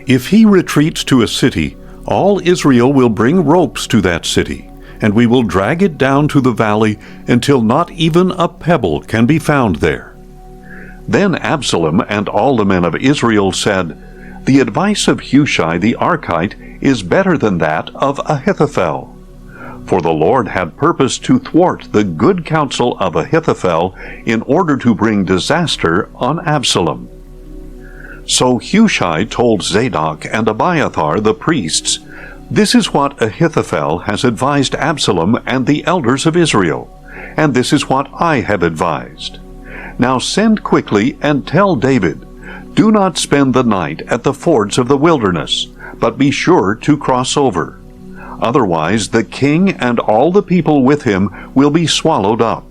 If he retreats to a city, all Israel will bring ropes to that city, and we will drag it down to the valley until not even a pebble can be found there." Then Absalom and all the men of Israel said, "The advice of Hushai the Archite is better than that of Ahithophel." For the Lord had purposed to thwart the good counsel of Ahithophel in order to bring disaster on Absalom. So Hushai told Zadok and Abiathar the priests, "This is what Ahithophel has advised Absalom and the elders of Israel, and this is what I have advised. Now send quickly and tell David, 'Do not spend the night at the fords of the wilderness, but be sure to cross over. Otherwise the king and all the people with him will be swallowed up.'"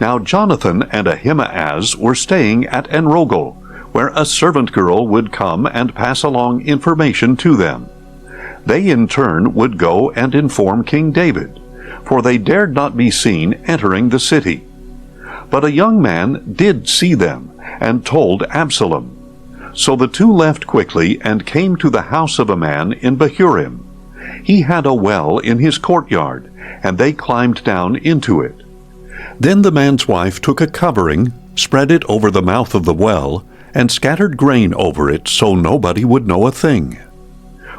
Now Jonathan and Ahimaaz were staying at Enrogel, where a servant girl would come and pass along information to them. They in turn would go and inform King David, for they dared not be seen entering the city. But a young man did see them, and told Absalom. So the two left quickly and came to the house of a man in Bahurim. He had a well in his courtyard, and they climbed down into it. Then the man's wife took a covering, spread it over the mouth of the well, and scattered grain over it so nobody would know a thing.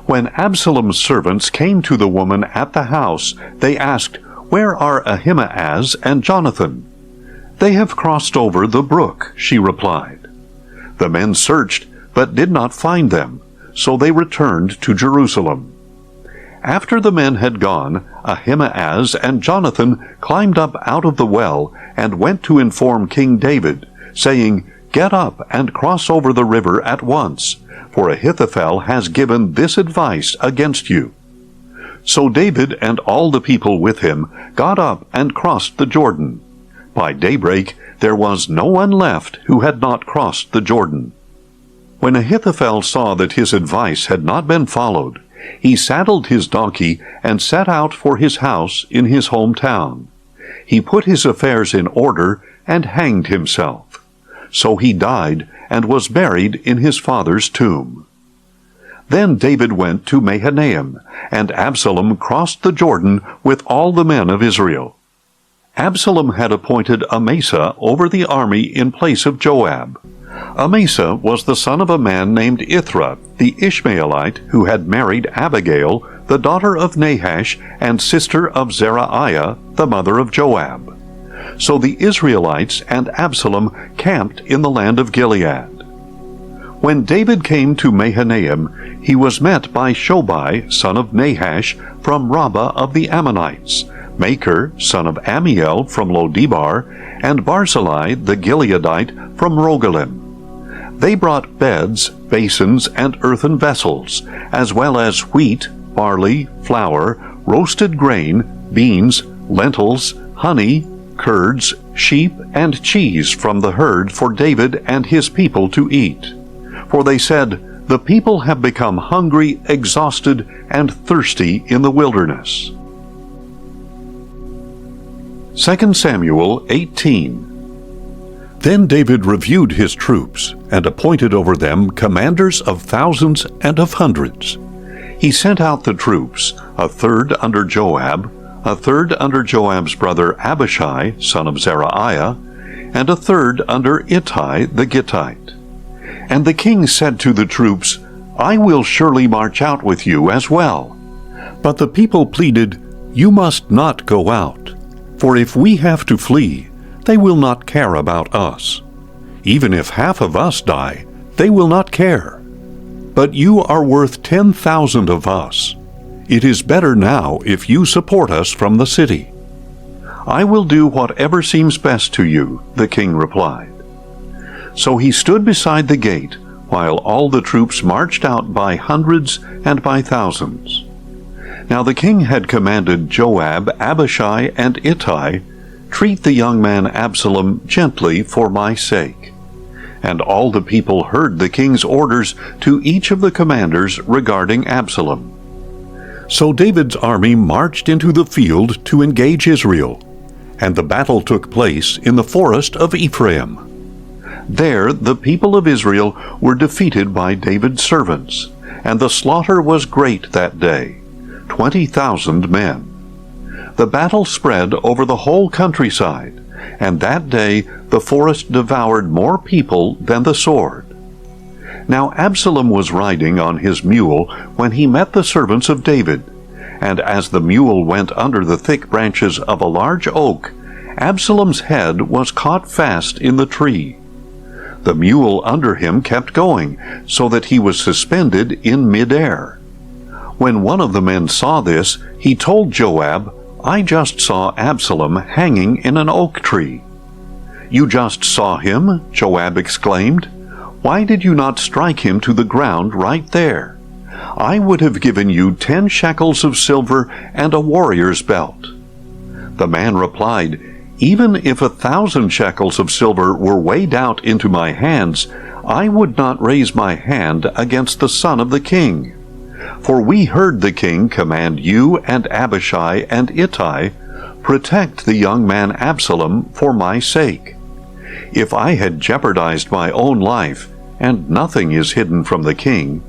When Absalom's servants came to the woman at the house, they asked, "Where are Ahimaaz and Jonathan?" "They have crossed over the brook," she replied. The men searched, but did not find them, so they returned to Jerusalem. After the men had gone, Ahimaaz and Jonathan climbed up out of the well and went to inform King David, saying, "Get up and cross over the river at once, for Ahithophel has given this advice against you." So David and all the people with him got up and crossed the Jordan. By daybreak there was no one left who had not crossed the Jordan. When Ahithophel saw that his advice had not been followed, he saddled his donkey and set out for his house in his hometown. He put his affairs in order and hanged himself. So he died and was buried in his father's tomb. Then David went to Mahanaim, and Absalom crossed the Jordan with all the men of Israel. Absalom had appointed Amasa over the army in place of Joab. Amasa was the son of a man named Ithra, the Ishmaelite, who had married Abigail, the daughter of Nahash and sister of Zeruiah, the mother of Joab. So the Israelites and Absalom camped in the land of Gilead. When David came to Mahanaim, he was met by Shobai, son of Nahash, from Rabbah of the Ammonites, Makir, son of Amiel, from Lodebar, and Barzillai the Gileadite, from Rogelim. They brought beds, basins, and earthen vessels, as well as wheat, barley, flour, roasted grain, beans, lentils, honey, curds, sheep, and cheese from the herd for David and his people to eat. For they said, "The people have become hungry, exhausted, and thirsty in the wilderness." 2 Samuel 18. Then David reviewed his troops, and appointed over them commanders of thousands and of hundreds. He sent out the troops, a third under Joab, a third under Joab's brother Abishai, son of Zeruiah, and a third under Ittai the Gittite. And the king said to the troops, "I will surely march out with you as well." But the people pleaded, "You must not go out, for if we have to flee, they will not care about us. Even if half of us die, they will not care. But you are worth 10,000 of us. It is better now if you support us from the city." "I will do whatever seems best to you," the king replied. So he stood beside the gate, while all the troops marched out by hundreds and by thousands. Now the king had commanded Joab, Abishai, and Ittai, "Treat the young man Absalom gently for my sake." And all the people heard the king's orders to each of the commanders regarding Absalom. So David's army marched into the field to engage Israel, and the battle took place in the forest of Ephraim. There the people of Israel were defeated by David's servants, and the slaughter was great that day, 20,000 men. The battle spread over the whole countryside, and that day the forest devoured more people than the sword. Now Absalom was riding on his mule when he met the servants of David, and as the mule went under the thick branches of a large oak, Absalom's head was caught fast in the tree. The mule under him kept going, so that he was suspended in midair. When one of the men saw this, he told Joab, "I just saw Absalom hanging in an oak tree." "You just saw him?" Joab exclaimed. "Why did you not strike him to the ground right there? I would have given you 10 shekels of silver and a warrior's belt." The man replied, "Even if 1,000 shekels of silver were weighed out into my hands, I would not raise my hand against the son of the king. For we heard the king command you and Abishai and Ittai, 'Protect the young man Absalom for my sake.' If I had jeopardized my own life, and nothing is hidden from the king,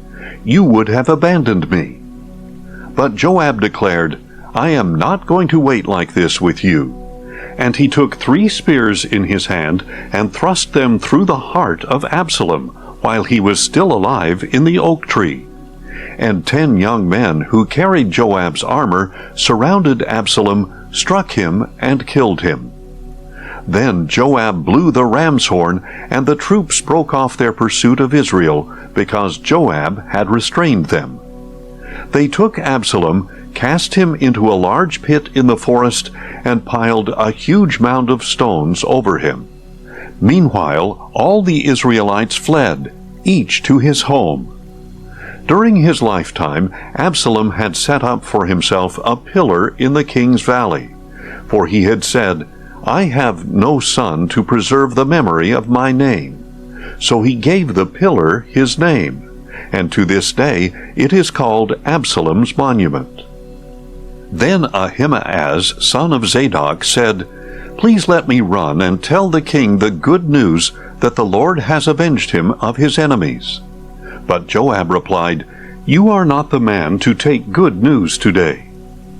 you would have abandoned me." But Joab declared, "I am not going to wait like this with you." And he took 3 spears in his hand and thrust them through the heart of Absalom while he was still alive in the oak tree. And 10 young men who carried Joab's armor surrounded Absalom, struck him, and killed him. Then Joab blew the ram's horn, and the troops broke off their pursuit of Israel, because Joab had restrained them. They took Absalom, cast him into a large pit in the forest, and piled a huge mound of stones over him. Meanwhile, all the Israelites fled, each to his home. During his lifetime, Absalom had set up for himself a pillar in the king's valley, for he had said, I have no son to preserve the memory of my name. So he gave the pillar his name, and to this day it is called Absalom's monument. Then Ahimaaz, son of Zadok, said, Please let me run and tell the king the good news that the Lord has avenged him of his enemies. But Joab replied, You are not the man to take good news today.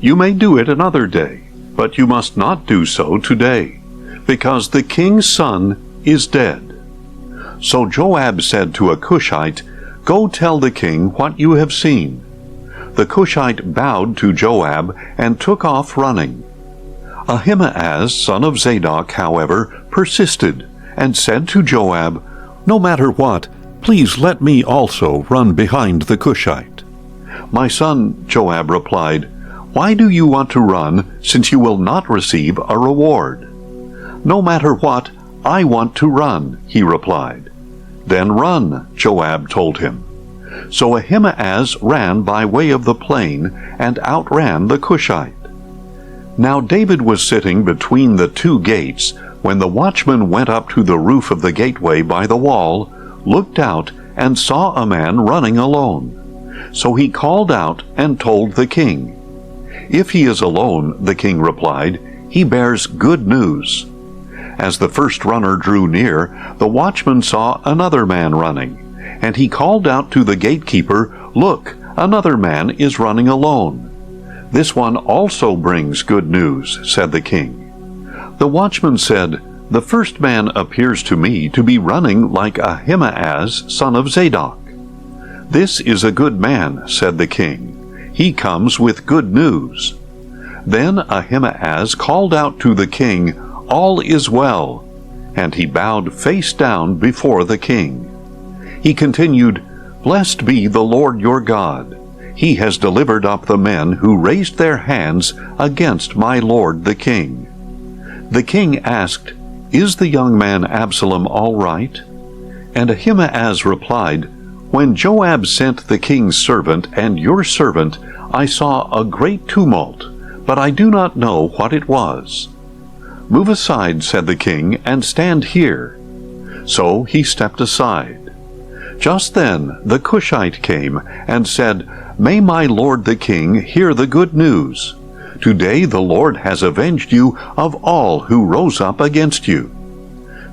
You may do it another day, but you must not do so today, because the king's son is dead. So Joab said to a Cushite, Go tell the king what you have seen. The Cushite bowed to Joab and took off running. Ahimaaz, son of Zadok, however, persisted, and said to Joab, No matter what, please let me also run behind the Cushite. My son, Joab replied, Why do you want to run, since you will not receive a reward? No matter what, I want to run, he replied. Then run, Joab told him. So Ahimaaz ran by way of the plain, and outran the Cushite. Now David was sitting between the two gates, when the watchman went up to the roof of the gateway by the wall, looked out, and saw a man running alone. So he called out and told the king. If he is alone, the king replied, he bears good news. As the first runner drew near, the watchman saw another man running, and he called out to the gatekeeper, Look, another man is running alone. This one also brings good news, said the king. The watchman said, The first man appears to me to be running like Ahimaaz, son of Zadok. This is a good man, said the king. He comes with good news. Then Ahimaaz called out to the king, All is well, and he bowed face down before the king. He continued, Blessed be the Lord your God. He has delivered up the men who raised their hands against my lord the king. The king asked, Is the young man Absalom all right? And Ahimaaz replied, When Joab sent the king's servant and your servant, I saw a great tumult, but I do not know what it was. Move aside, said the king, and stand here. So he stepped aside. Just then the Cushite came and said, May my lord the king hear the good news. Today the Lord has avenged you of all who rose up against you.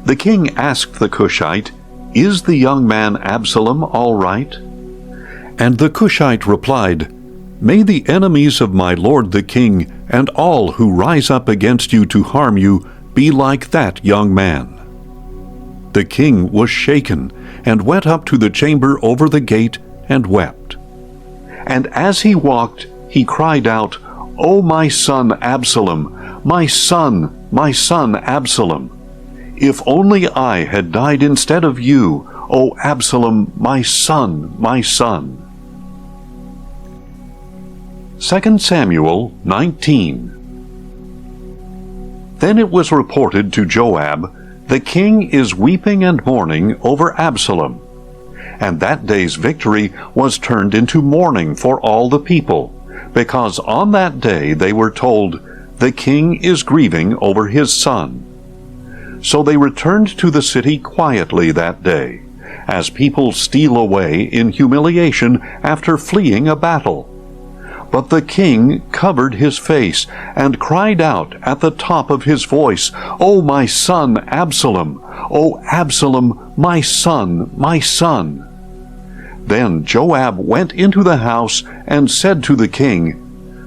The king asked the Cushite, Is the young man Absalom all right? And the Cushite replied, May the enemies of my lord the king and all who rise up against you to harm you be like that young man. The king was shaken, and went up to the chamber over the gate, and wept. And as he walked, he cried out, O my son Absalom, my son Absalom! If only I had died instead of you, O Absalom, my son, my son! 2 Samuel 19. Then it was reported to Joab, The king is weeping and mourning over Absalom. And that day's victory was turned into mourning for all the people, because on that day they were told, The king is grieving over his son. So they returned to the city quietly that day, as people steal away in humiliation after fleeing a battle. But the king covered his face and cried out at the top of his voice, O my son Absalom! O Absalom, my son, my son! Then Joab went into the house and said to the king,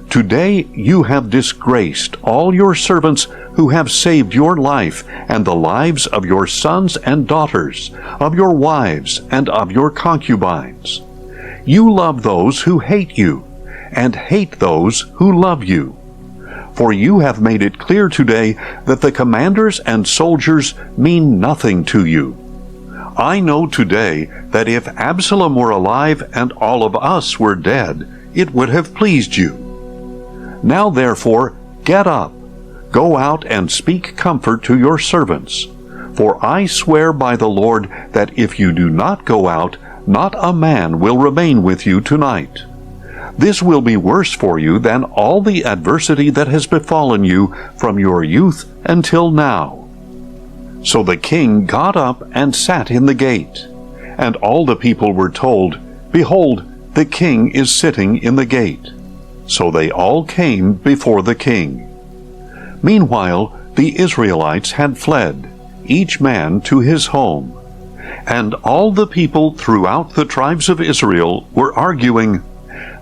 Today you have disgraced all your servants who have saved your life and the lives of your sons and daughters, of your wives and of your concubines. You love those who hate you, and hate those who love you. For you have made it clear today that the commanders and soldiers mean nothing to you. I know today that if Absalom were alive and all of us were dead, it would have pleased you. Now therefore, get up, go out and speak comfort to your servants. For I swear by the Lord that if you do not go out, not a man will remain with you tonight. This will be worse for you than all the adversity that has befallen you from your youth until now." So the king got up and sat in the gate. And all the people were told, "Behold, the king is sitting in the gate." So they all came before the king. Meanwhile, the Israelites had fled, each man to his home. And all the people throughout the tribes of Israel were arguing,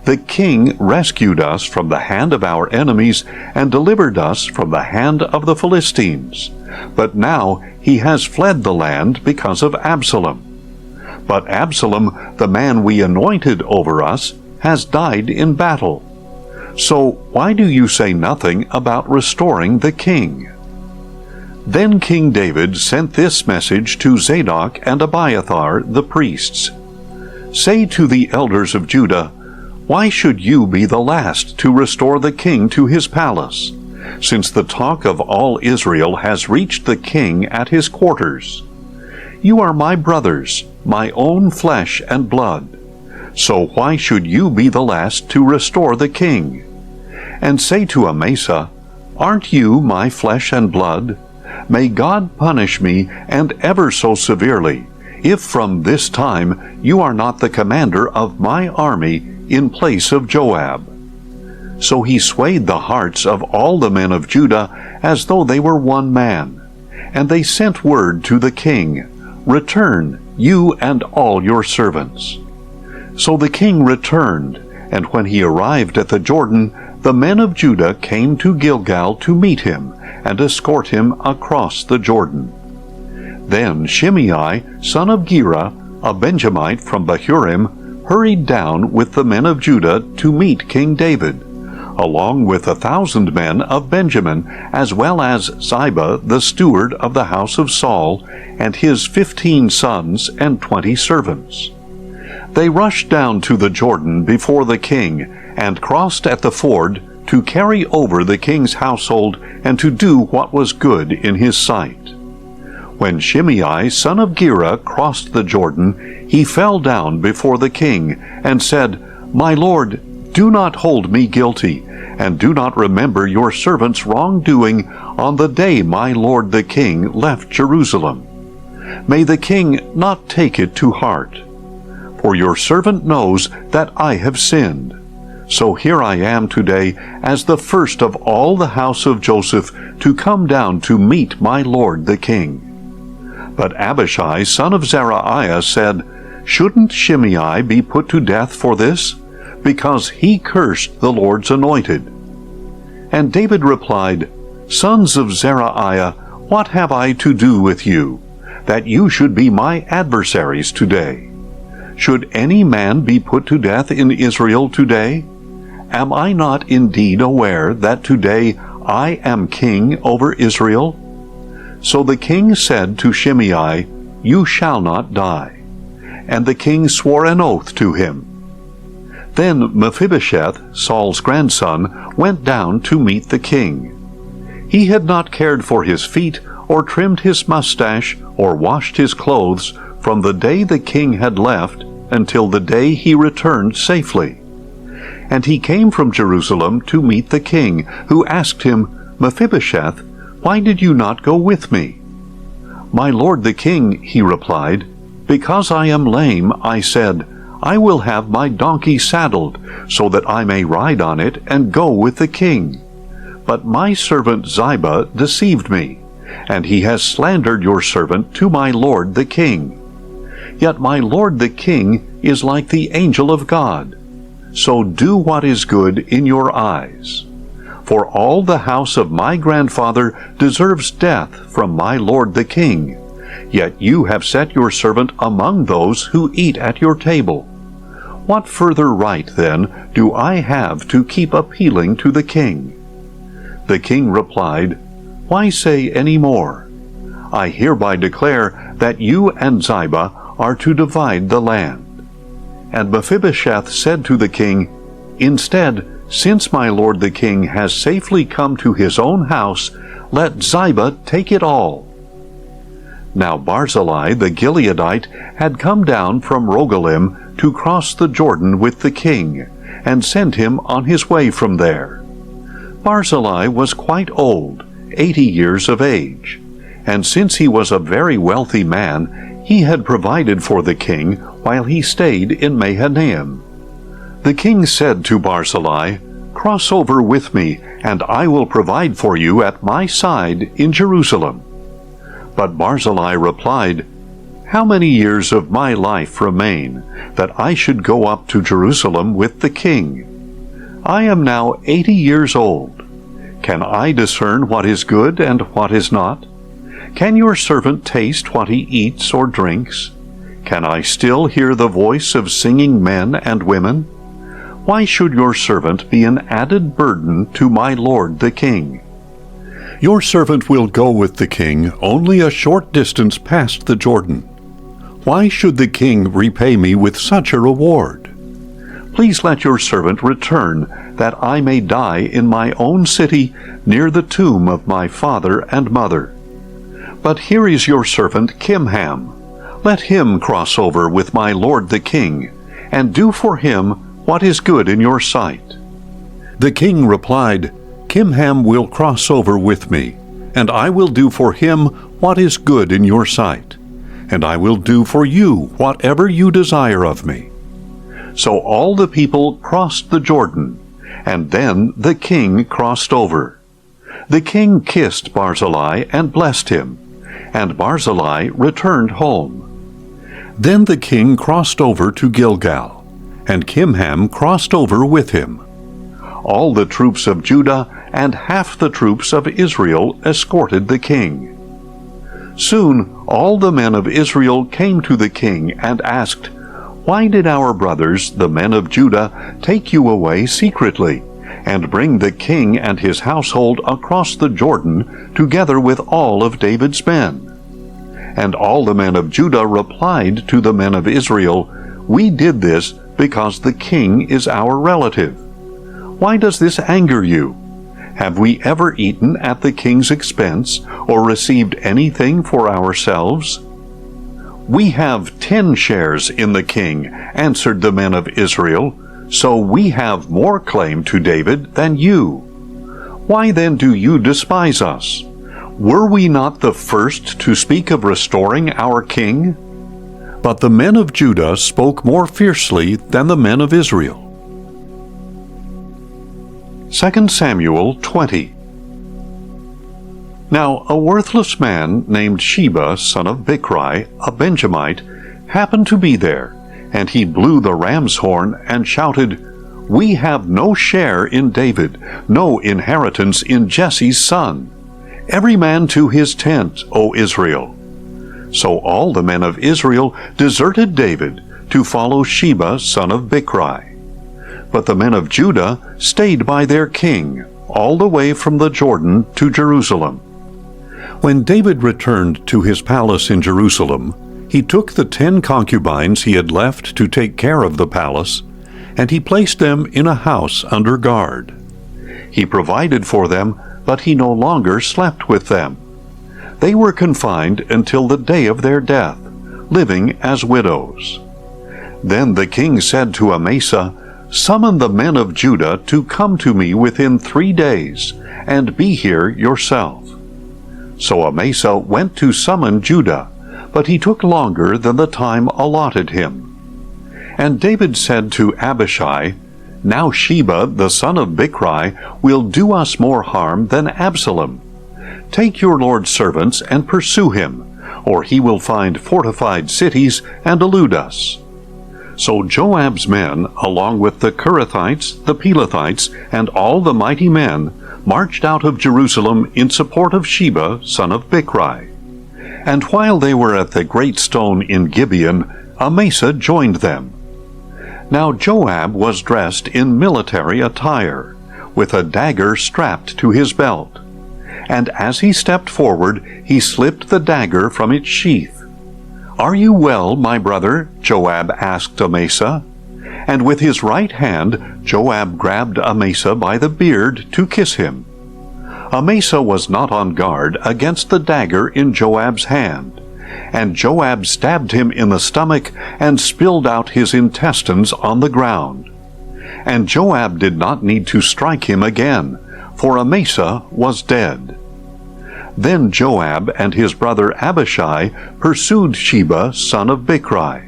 "The king rescued us from the hand of our enemies and delivered us from the hand of the Philistines. But now he has fled the land because of Absalom. But Absalom, the man we anointed over us, has died in battle. So why do you say nothing about restoring the king?" Then King David sent this message to Zadok and Abiathar the priests. "Say to the elders of Judah, why should you be the last to restore the king to his palace, since the talk of all Israel has reached the king at his quarters? You are my brothers, my own flesh and blood. So why should you be the last to restore the king? And say to Amasa, aren't you my flesh and blood? May God punish me, and ever so severely, if from this time you are not the commander of my army in place of Joab." So he swayed the hearts of all the men of Judah as though they were one man. And they sent word to the king, "Return, you and all your servants." So the king returned, and when he arrived at the Jordan, the men of Judah came to Gilgal to meet him and escort him across the Jordan. Then Shimei, son of Gera, a Benjamite from Bahurim, hurried down with the men of Judah to meet King David, along with 1,000 men of Benjamin, as well as Ziba, the steward of the house of Saul, and his 15 sons and 20 servants. They rushed down to the Jordan before the king, and crossed at the ford to carry over the king's household and to do what was good in his sight. When Shimei, son of Gera, crossed the Jordan, he fell down before the king and said, "My lord, do not hold me guilty, and do not remember your servant's wrongdoing on the day my lord the king left Jerusalem. May the king not take it to heart. For your servant knows that I have sinned. So here I am today as the first of all the house of Joseph to come down to meet my lord the king." But Abishai, son of Zeruiah, said, "Shouldn't Shimei be put to death for this? Because he cursed the Lord's anointed." And David replied, "Sons of Zeruiah, what have I to do with you, that you should be my adversaries today? Should any man be put to death in Israel today? Am I not indeed aware that today I am king over Israel?" So the king said to Shimei, "You shall not die." And the king swore an oath to him. Then Mephibosheth, Saul's grandson, went down to meet the king. He had not cared for his feet, or trimmed his mustache, or washed his clothes, from the day the king had left until the day he returned safely. And he came from Jerusalem to meet the king, who asked him, "Mephibosheth, why did you not go with me?" "My lord the king," he replied, "because I am lame, I said, I will have my donkey saddled, so that I may ride on it and go with the king. But my servant Ziba deceived me, and he has slandered your servant to my lord the king. Yet my lord the king is like the angel of God. So do what is good in your eyes. For all the house of my grandfather deserves death from my lord the king. Yet you have set your servant among those who eat at your table. What further right, then, do I have to keep appealing to the king?" The king replied, "Why say any more? I hereby declare that you and Ziba are to divide the land." And Mephibosheth said to the king, "Instead, since my lord the king has safely come to his own house, let Ziba take it all." Now Barzillai the Gileadite had come down from Rogelim to cross the Jordan with the king, and sent him on his way from there. Barzillai was quite old, 80 years of age, and since he was a very wealthy man, he had provided for the king while he stayed in Mahanaim. The king said to Barzillai, "Cross over with me, and I will provide for you at my side in Jerusalem." But Barzillai replied, "How many years of my life remain, that I should go up to Jerusalem with the king? I am now 80 years old. Can I discern what is good and what is not? Can your servant taste what he eats or drinks? Can I still hear the voice of singing men and women? Why should your servant be an added burden to my lord the king? Your servant will go with the king only a short distance past the Jordan. Why should the king repay me with such a reward? Please let your servant return, that I may die in my own city near the tomb of my father and mother. But here is your servant Kimham. Let him cross over with my lord the king, and do for him what is good in your sight." The king replied, "Kimham will cross over with me, and I will do for him what is good in your sight, and I will do for you whatever you desire of me." So all the people crossed the Jordan, and then the king crossed over. The king kissed Barzillai and blessed him, and Barzillai returned home. Then the king crossed over to Gilgal, and Kimham crossed over with him. All the troops of Judah and half the troops of Israel escorted the king. Soon all the men of Israel came to the king and asked, "Why did our brothers, the men of Judah, take you away secretly, and bring the king and his household across the Jordan, together with all of David's men?" And all the men of Judah replied to the men of Israel, "We did this because the king is our relative. Why does this anger you? Have we ever eaten at the king's expense, or received anything for ourselves?" "We have 10 shares in the king," answered the men of Israel, "so we have more claim to David than you. Why then do you despise us? Were we not the first to speak of restoring our king?" But the men of Judah spoke more fiercely than the men of Israel. 2 Samuel 20. Now a worthless man named Sheba, son of Bichri, a Benjamite, happened to be there, and he blew the ram's horn and shouted, "We have no share in David, no inheritance in Jesse's son. Every man to his tent, O Israel." So all the men of Israel deserted David to follow Sheba, son of Bichri. But the men of Judah stayed by their king, all the way from the Jordan to Jerusalem. When David returned to his palace in Jerusalem, he took the 10 concubines he had left to take care of the palace, and he placed them in a house under guard. He provided for them, but he no longer slept with them. They were confined until the day of their death, living as widows. Then the king said to Amasa, "Summon the men of Judah to come to me within 3 days, and be here yourself." So Amasa went to summon Judah, but he took longer than the time allotted him. And David said to Abishai, "Now Sheba, the son of Bichri, will do us more harm than Absalom. Take your lord's servants and pursue him, or he will find fortified cities and elude us." So Joab's men, along with the Kerethites, the Pelethites, and all the mighty men, marched out of Jerusalem in support of Sheba, son of Bichri. And while they were at the great stone in Gibeon, Amasa joined them. Now Joab was dressed in military attire, with a dagger strapped to his belt. And as he stepped forward, he slipped the dagger from its sheath. "Are you well, my brother?" Joab asked Amasa. And with his right hand, Joab grabbed Amasa by the beard to kiss him. Amasa was not on guard against the dagger in Joab's hand, and Joab stabbed him in the stomach and spilled out his intestines on the ground. And Joab did not need to strike him again, for Amasa was dead. Then Joab and his brother Abishai pursued Sheba son of Bichri.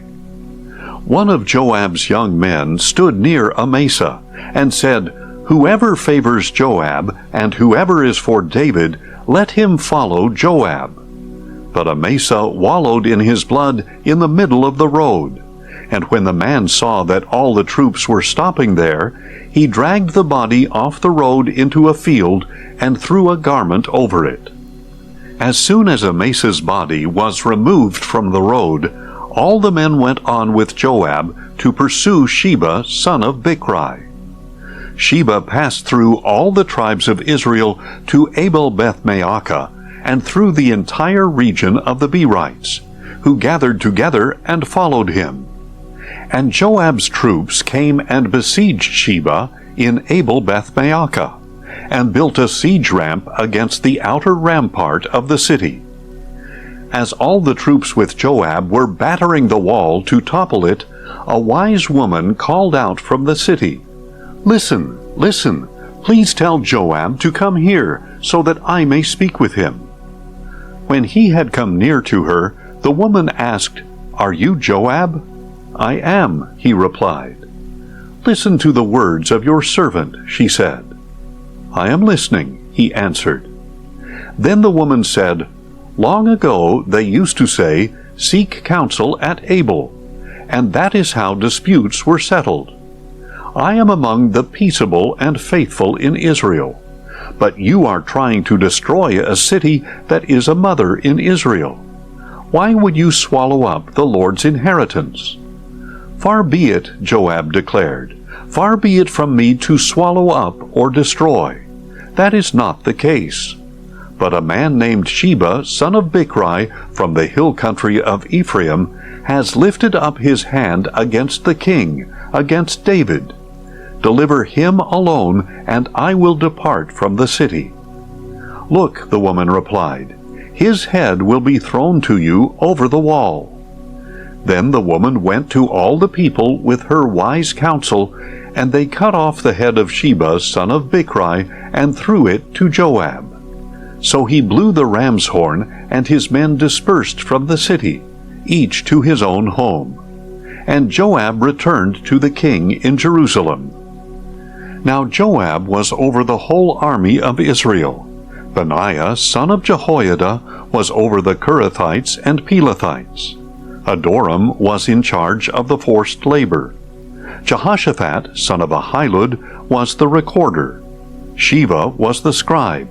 One of Joab's young men stood near Amasa, and said, "Whoever favors Joab, and whoever is for David, let him follow Joab." But Amasa wallowed in his blood in the middle of the road. And when the man saw that all the troops were stopping there, he dragged the body off the road into a field and threw a garment over it. As soon as Amasa's body was removed from the road, all the men went on with Joab to pursue Sheba son of Bichri. Sheba passed through all the tribes of Israel to Abel-Beth-Maachah, and through the entire region of the Berites, who gathered together and followed him. And Joab's troops came and besieged Sheba in Abel-Beth-Maachah, and built a siege ramp against the outer rampart of the city. As all the troops with Joab were battering the wall to topple it, a wise woman called out from the city, "Listen, listen, please tell Joab to come here, so that I may speak with him." When he had come near to her, the woman asked, "Are you Joab?" "I am," he replied. "Listen to the words of your servant," she said. "I am listening," he answered. Then the woman said, "Long ago they used to say, 'Seek counsel at Abel,' and that is how disputes were settled. I am among the peaceable and faithful in Israel, but you are trying to destroy a city that is a mother in Israel. Why would you swallow up the Lord's inheritance?" "Far be it," Joab declared, "far be it from me to swallow up or destroy. That is not the case. But a man named Sheba, son of Bichri, from the hill country of Ephraim, has lifted up his hand against the king, against David. Deliver him alone, and I will depart from the city." "Look," the woman replied, "his head will be thrown to you over the wall." Then the woman went to all the people with her wise counsel, and they cut off the head of Sheba son of Bichri, and threw it to Joab. So he blew the ram's horn, and his men dispersed from the city, each to his own home. And Joab returned to the king in Jerusalem. Now Joab was over the whole army of Israel. Benaiah son of Jehoiada was over the Kerethites and Pelethites. Adoram was in charge of the forced labor. Jehoshaphat son of Ahilud was the recorder. Sheva was the scribe.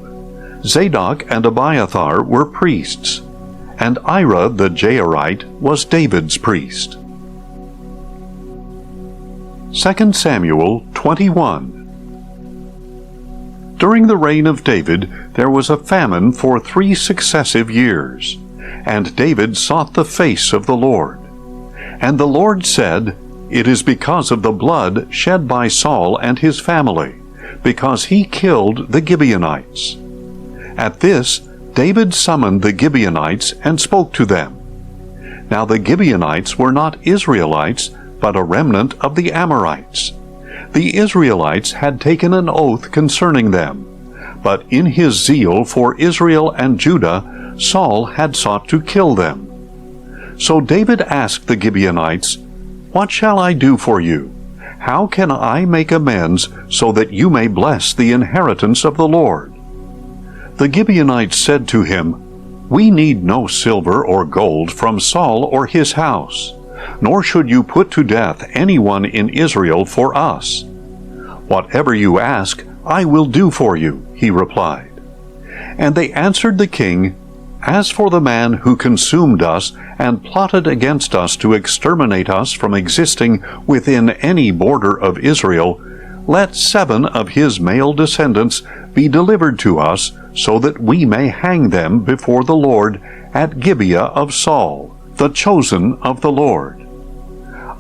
Zadok and Abiathar were priests, and Ira the Jairite was David's priest. 2 Samuel 21. During the reign of David there was a famine for 3 successive years, and David sought the face of the Lord. And the Lord said, "It is because of the blood shed by Saul and his family, because he killed the Gibeonites." At this, David summoned the Gibeonites and spoke to them. Now the Gibeonites were not Israelites, but a remnant of the Amorites. The Israelites had taken an oath concerning them, but in his zeal for Israel and Judah, Saul had sought to kill them. So David asked the Gibeonites, "What shall I do for you? How can I make amends so that you may bless the inheritance of the Lord?" The Gibeonites said to him, "We need no silver or gold from Saul or his house, nor should you put to death anyone in Israel for us." "Whatever you ask, I will do for you," he replied. And they answered the king, "As for the man who consumed us and plotted against us to exterminate us from existing within any border of Israel, let 7 of his male descendants be delivered to us, so that we may hang them before the Lord at Gibeah of Saul, the chosen of the Lord."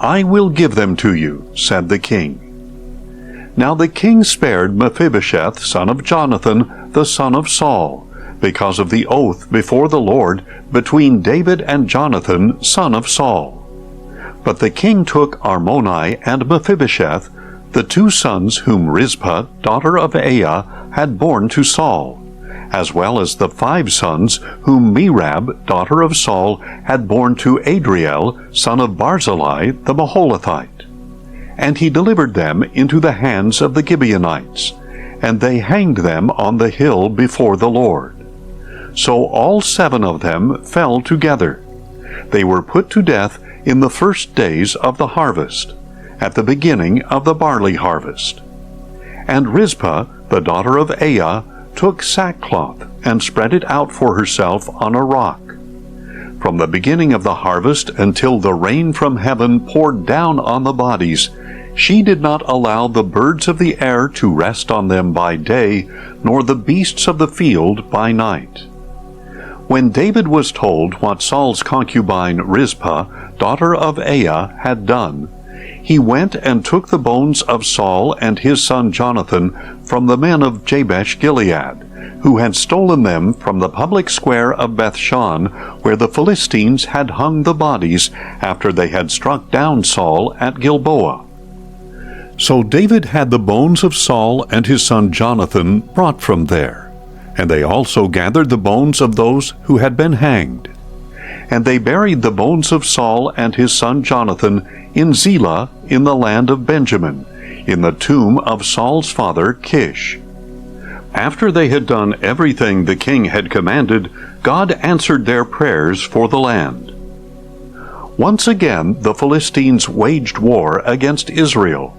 "I will give them to you," said the king. Now the king spared Mephibosheth son of Jonathan, the son of Saul, because of the oath before the Lord between David and Jonathan, son of Saul. But the king took Armoni and Mephibosheth, the two sons whom Rizpah, daughter of Aiah, had borne to Saul, as well as the 5 sons whom Merab, daughter of Saul, had borne to Adriel, son of Barzillai the Maholathite. And he delivered them into the hands of the Gibeonites, and they hanged them on the hill before the Lord. So all 7 of them fell together. They were put to death in the first days of the harvest, at the beginning of the barley harvest. And Rizpah, the daughter of Aiah, took sackcloth and spread it out for herself on a rock. From the beginning of the harvest until the rain from heaven poured down on the bodies, she did not allow the birds of the air to rest on them by day, nor the beasts of the field by night. When David was told what Saul's concubine Rizpah, daughter of Aiah, had done, he went and took the bones of Saul and his son Jonathan from the men of Jabesh Gilead, who had stolen them from the public square of Bethshan, where the Philistines had hung the bodies after they had struck down Saul at Gilboa. So David had the bones of Saul and his son Jonathan brought from there, and they also gathered the bones of those who had been hanged. And they buried the bones of Saul and his son Jonathan in Zelah in the land of Benjamin, in the tomb of Saul's father Kish. After they had done everything the king had commanded, God answered their prayers for the land. Once again the Philistines waged war against Israel,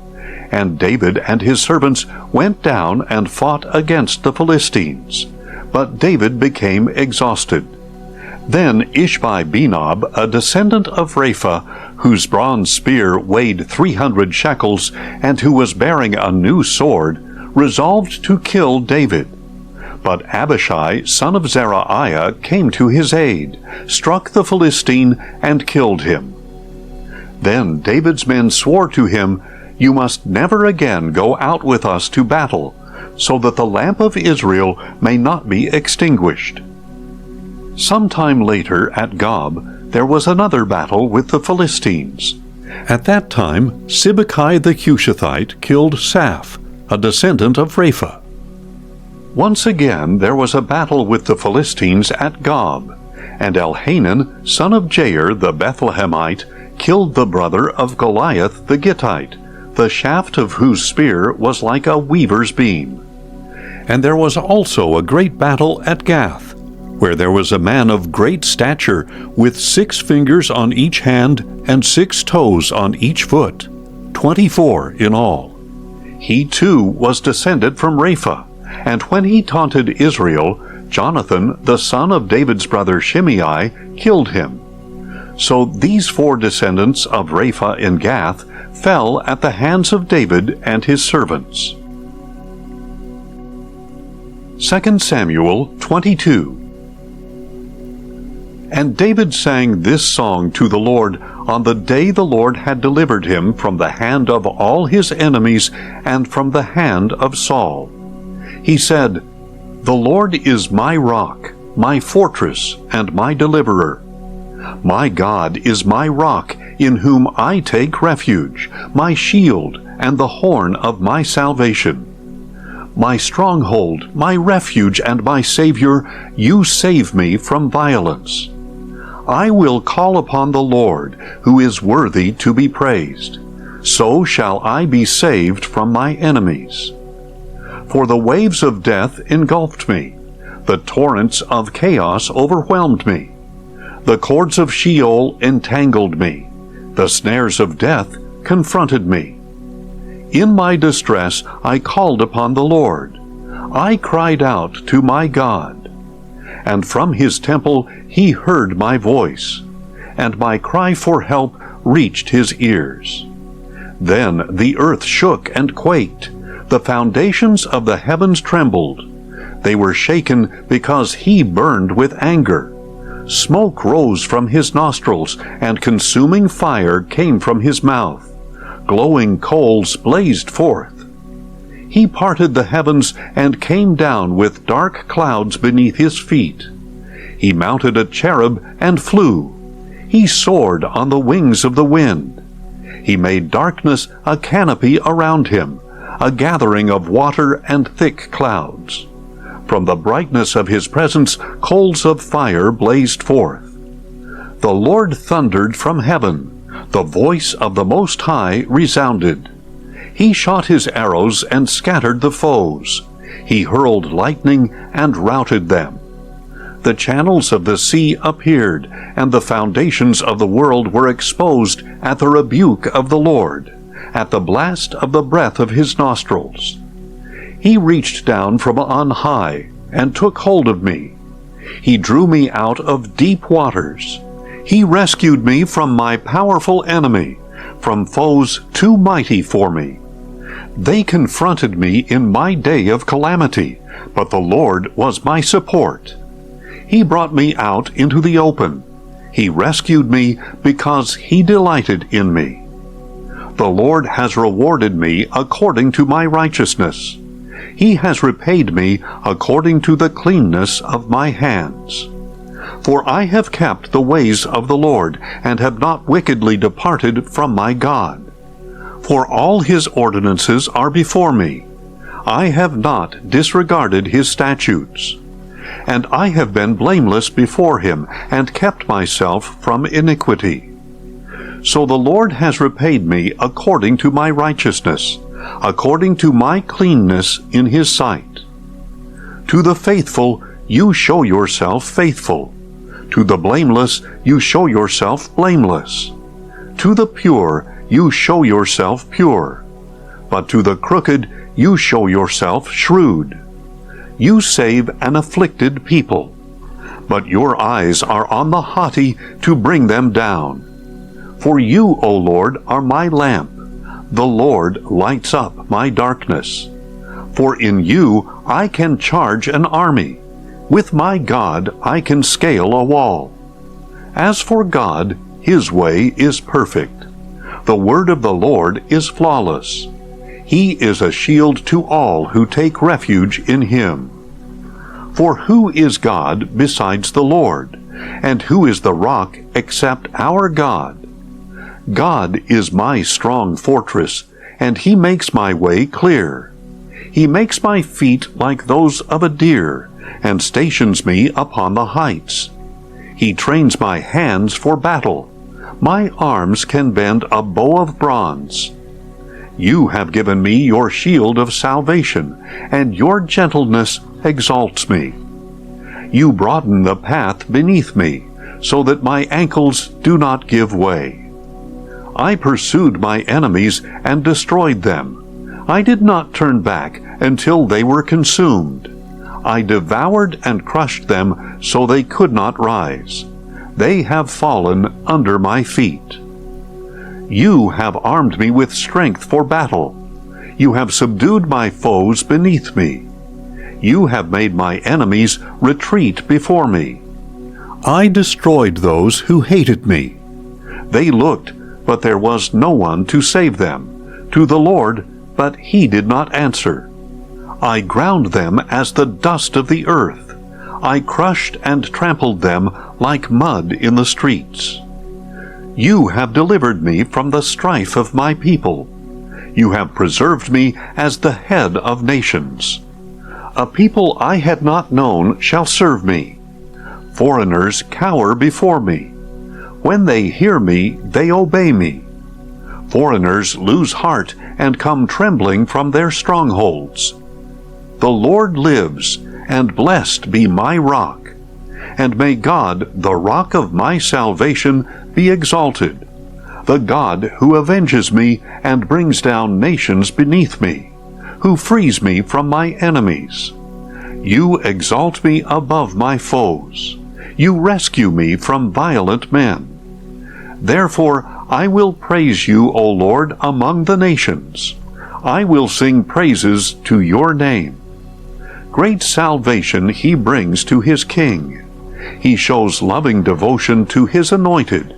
and David and his servants went down and fought against the Philistines. But David became exhausted. Then Ishbi-Benob, a descendant of Rapha, whose bronze spear weighed 300 shekels, and who was bearing a new sword, resolved to kill David. But Abishai, son of Zeruiah, came to his aid, struck the Philistine, and killed him. Then David's men swore to him, "You must never again go out with us to battle, so that the lamp of Israel may not be extinguished." Some time later at Gob, there was another battle with the Philistines. At that time, Sibbecai the Cushathite killed Saph, a descendant of Rapha. Once again there was a battle with the Philistines at Gob, and Elhanan, son of Jair the Bethlehemite, killed the brother of Goliath the Gittite, the shaft of whose spear was like a weaver's beam. And there was also a great battle at Gath, where there was a man of great stature, with 6 fingers on each hand and 6 toes on each foot, 24 in all. He too was descended from Rapha, and when he taunted Israel, Jonathan, the son of David's brother Shimei, killed him. So these 4 descendants of Rapha in Gath fell at the hands of David and his servants. 2 Samuel 22. And David sang this song to the Lord on the day the Lord had delivered him from the hand of all his enemies and from the hand of Saul. He said, "The Lord is my rock, my fortress, and my deliverer. My God is my rock, in whom I take refuge, my shield, and the horn of my salvation. My stronghold, my refuge, and my Savior, you save me from violence. I will call upon the Lord, who is worthy to be praised. So shall I be saved from my enemies. For the waves of death engulfed me, the torrents of chaos overwhelmed me. The cords of Sheol entangled me, the snares of death confronted me. In my distress I called upon the Lord. I cried out to my God. And from his temple he heard my voice, and my cry for help reached his ears. Then the earth shook and quaked, the foundations of the heavens trembled. They were shaken because he burned with anger. Smoke rose from his nostrils, and consuming fire came from his mouth. Glowing coals blazed forth. He parted the heavens and came down with dark clouds beneath his feet. He mounted a cherub and flew. He soared on the wings of the wind. He made darkness a canopy around him, a gathering of water and thick clouds. From the brightness of his presence, coals of fire blazed forth. The Lord thundered from heaven. The voice of the Most High resounded. He shot his arrows and scattered the foes. He hurled lightning and routed them. The channels of the sea appeared, and the foundations of the world were exposed at the rebuke of the Lord, at the blast of the breath of his nostrils. He reached down from on high and took hold of me. He drew me out of deep waters. He rescued me from my powerful enemy, from foes too mighty for me. They confronted me in my day of calamity, but the Lord was my support. He brought me out into the open. He rescued me because he delighted in me. The Lord has rewarded me according to my righteousness. He has repaid me according to the cleanness of my hands. For I have kept the ways of the Lord, and have not wickedly departed from my God. For all his ordinances are before me. I have not disregarded his statutes. And I have been blameless before him, and kept myself from iniquity. So the Lord has repaid me according to my righteousness, according to my cleanness in his sight. To the faithful you show yourself faithful. To the blameless you show yourself blameless. To the pure you show yourself pure. But to the crooked you show yourself shrewd. You save an afflicted people, but your eyes are on the haughty to bring them down. For you, O Lord, are my lamp. The Lord lights up my darkness. For in you I can charge an army. With my God I can scale a wall. As for God, his way is perfect. The word of the Lord is flawless. He is a shield to all who take refuge in him. For who is God besides the Lord? And who is the rock except our God? God is my strong fortress, and he makes my way clear. He makes my feet like those of a deer, and stations me upon the heights. He trains my hands for battle. My arms can bend a bow of bronze. You have given me your shield of salvation, and your gentleness exalts me. You broaden the path beneath me, so that my ankles do not give way. I pursued my enemies and destroyed them. I did not turn back until they were consumed. I devoured and crushed them so they could not rise. They have fallen under my feet. You have armed me with strength for battle. You have subdued my foes beneath me. You have made my enemies retreat before me. I destroyed those who hated me. They looked, but there was no one to save them. To the Lord, but he did not answer. I ground them as the dust of the earth. I crushed and trampled them like mud in the streets. You have delivered me from the strife of my people. You have preserved me as the head of nations. A people I had not known shall serve me. Foreigners cower before me. When they hear me, they obey me. Foreigners lose heart and come trembling from their strongholds. The Lord lives, and blessed be my rock. And may God, the rock of my salvation, be exalted, the God who avenges me and brings down nations beneath me, who frees me from my enemies. You exalt me above my foes. You rescue me from violent men. Therefore I will praise you, O Lord, among the nations. I will sing praises to your name. Great salvation he brings to his king. He shows loving devotion to his anointed,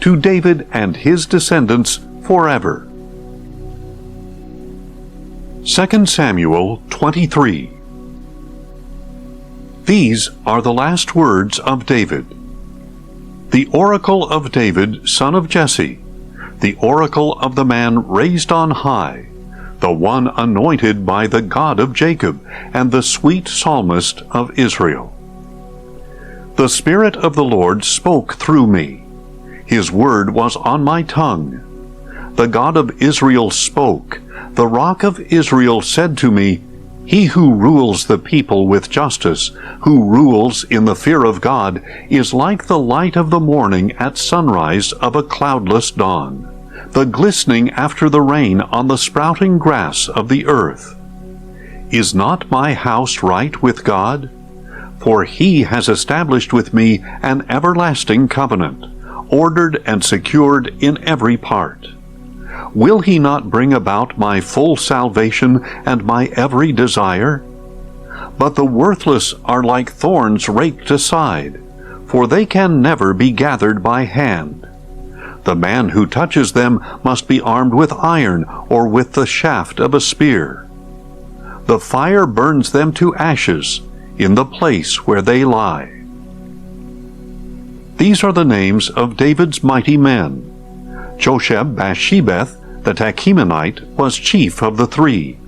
to David and his descendants forever. 2 Samuel 23. These are the last words of David. The oracle of David, son of Jesse, the oracle of the man raised on high, the one anointed by the God of Jacob, and the sweet psalmist of Israel. The Spirit of the Lord spoke through me. His word was on my tongue. The God of Israel spoke. The Rock of Israel said to me, He who rules the people with justice, who rules in the fear of God, is like the light of the morning at sunrise of a cloudless dawn, the glistening after the rain on the sprouting grass of the earth. Is not my house right with God? For He has established with me an everlasting covenant, ordered and secured in every part. Will He not bring about my full salvation and my every desire? But the worthless are like thorns raked aside, for they can never be gathered by hand. The man who touches them must be armed with iron or with the shaft of a spear. The fire burns them to ashes in the place where they lie. These are the names of David's mighty men. Josheb-Bashebeth, the Tachemonite, was chief of the three.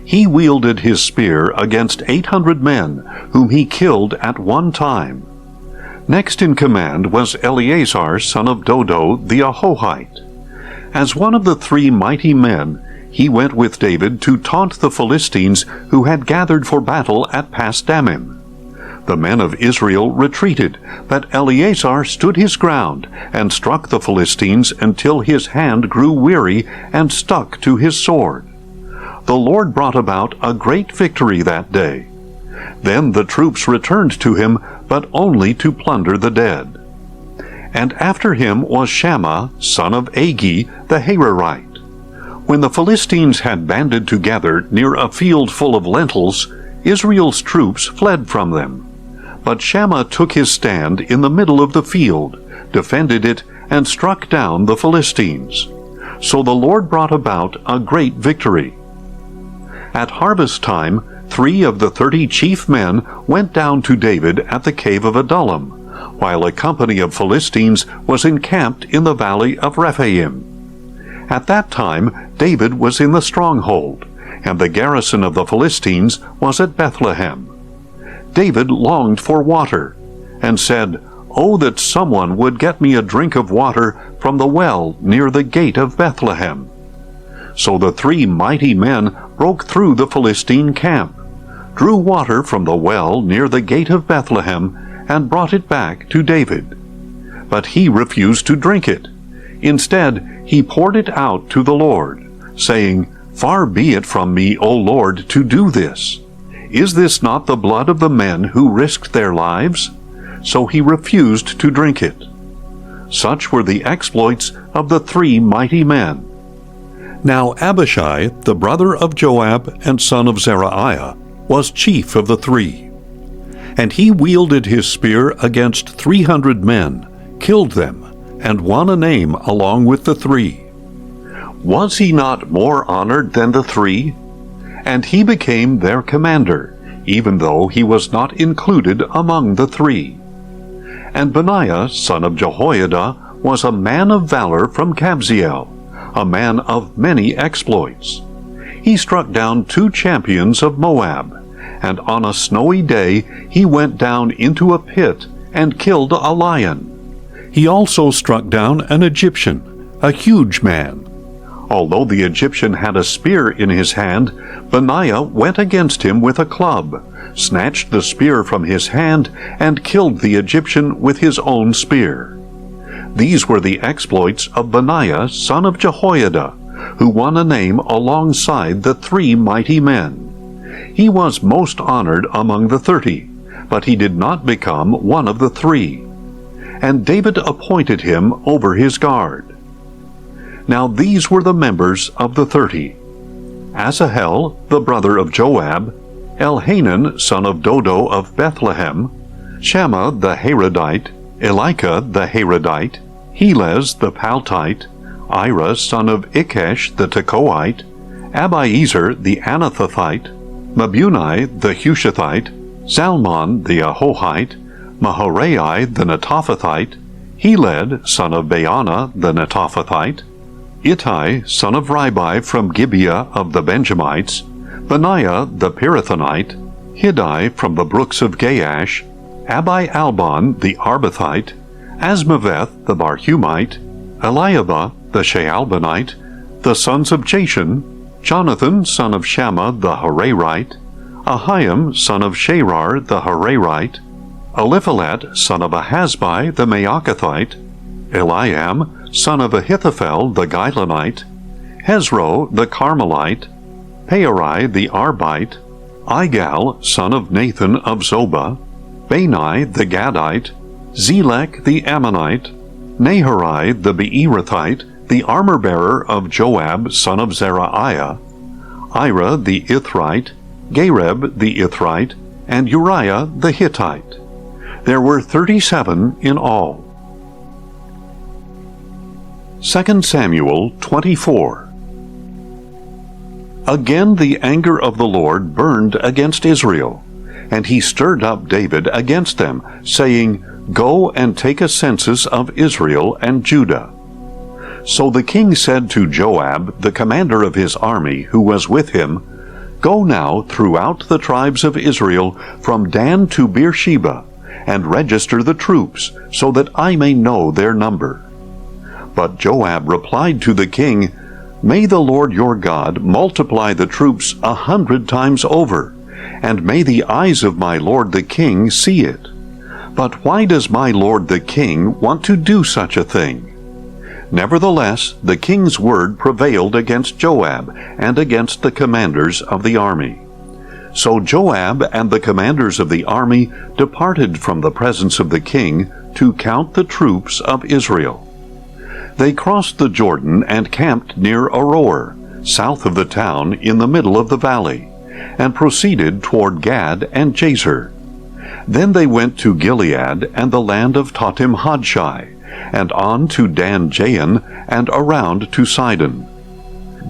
He wielded his spear against 800 men, whom he killed at one time. Next in command was Eleazar, son of Dodo, the Ahohite. As one of the three mighty men, he went with David to taunt the Philistines who had gathered for battle at Pas-dammim. The men of Israel retreated, but Eleazar stood his ground and struck the Philistines until his hand grew weary and stuck to his sword. The Lord brought about a great victory that day. Then the troops returned to him, but only to plunder the dead. And after him was Shammah, son of Agi, the Hararite. When the Philistines had banded together near a field full of lentils, Israel's troops fled from them. But Shammah took his stand in the middle of the field, defended it, and struck down the Philistines. So the Lord brought about a great victory. At harvest time, 3 of the 30 chief men went down to David at the cave of Adullam, while a company of Philistines was encamped in the valley of Rephaim. At that time David was in the stronghold, and the garrison of the Philistines was at Bethlehem. David longed for water, and said, "Oh, that someone would get me a drink of water from the well near the gate of Bethlehem." So the 3 mighty men broke through the Philistine camp, drew water from the well near the gate of Bethlehem, and brought it back to David. But he refused to drink it. Instead, he poured it out to the Lord, saying, "Far be it from me, O Lord, to do this. Is this not the blood of the men who risked their lives?" So he refused to drink it. Such were the exploits of the 3 mighty men. Now Abishai, the brother of Joab and son of Zeruiah, was chief of the 3. And he wielded his spear against 300 men, killed them, and won a name along with the 3. Was he not more honored than the 3? And he became their commander, even though he was not included among the 3. And Benaiah, son of Jehoiada, was a man of valor from Kabzeel, a man of many exploits. He struck down 2 champions of Moab, and on a snowy day he went down into a pit and killed a lion. He also struck down an Egyptian, a huge man. Although the Egyptian had a spear in his hand, Benaiah went against him with a club, snatched the spear from his hand, and killed the Egyptian with his own spear. These were the exploits of Benaiah, son of Jehoiada, who won a name alongside the 3 mighty men. He was most honored among the 30, but he did not become one of the 3. And David appointed him over his guard. Now these were the members of the 30. Asahel, the brother of Joab, Elhanan, son of Dodo of Bethlehem, Shammah the Harodite, Elika the Harodite, Helez the Paltite, Ira son of Ikesh the Tekoite, Abiezer the Anathothite, Mabuni the Hushathite, Zalmon the Ahohite, Maharai the Netophathite, Heled son of Baana the Netophathite, Ittai son of Ribai from Gibeah of the Benjamites, Benaiah the Pirathonite, Hiddai from the brooks of Gaash, Abi-Albon the Arbathite, Asmaveth the Barhumite, Eliabah the Shaalbonite, the sons of Jashan, Jonathan son of Shammah the Hararite, Ahiam son of Sharar the Hararite, Eliphalet son of Ahasbai the Maacathite, Eliam son of Ahithophel the Gilonite, Hezro the Carmelite, Peorai the Arbite, Igal son of Nathan of Zobah, Bani the Gadite, Zelek the Ammonite, Naharai the Beerothite, the armor-bearer of Joab son of Zeruiah, Ira the Ithrite, Gareb the Ithrite, and Uriah the Hittite. There were 37 in all. 2 Samuel 24. Again the anger of the Lord burned against Israel, and he stirred up David against them, saying, Go and take a census of Israel and Judah. So the king said to Joab, the commander of his army, who was with him, Go now throughout the tribes of Israel, from Dan to Beersheba, and register the troops, so that I may know their number. But Joab replied to the king, May the Lord your God multiply the troops 100 times over, and may the eyes of my lord the king see it. But why does my lord the king want to do such a thing? Nevertheless, the king's word prevailed against Joab and against the commanders of the army. So Joab and the commanders of the army departed from the presence of the king to count the troops of Israel. They crossed the Jordan and camped near Aroer, south of the town in the middle of the valley, and proceeded toward Gad and Jazer. Then they went to Gilead and the land of Tatim Hodshai, and on to Dan Jain, and around to Sidon.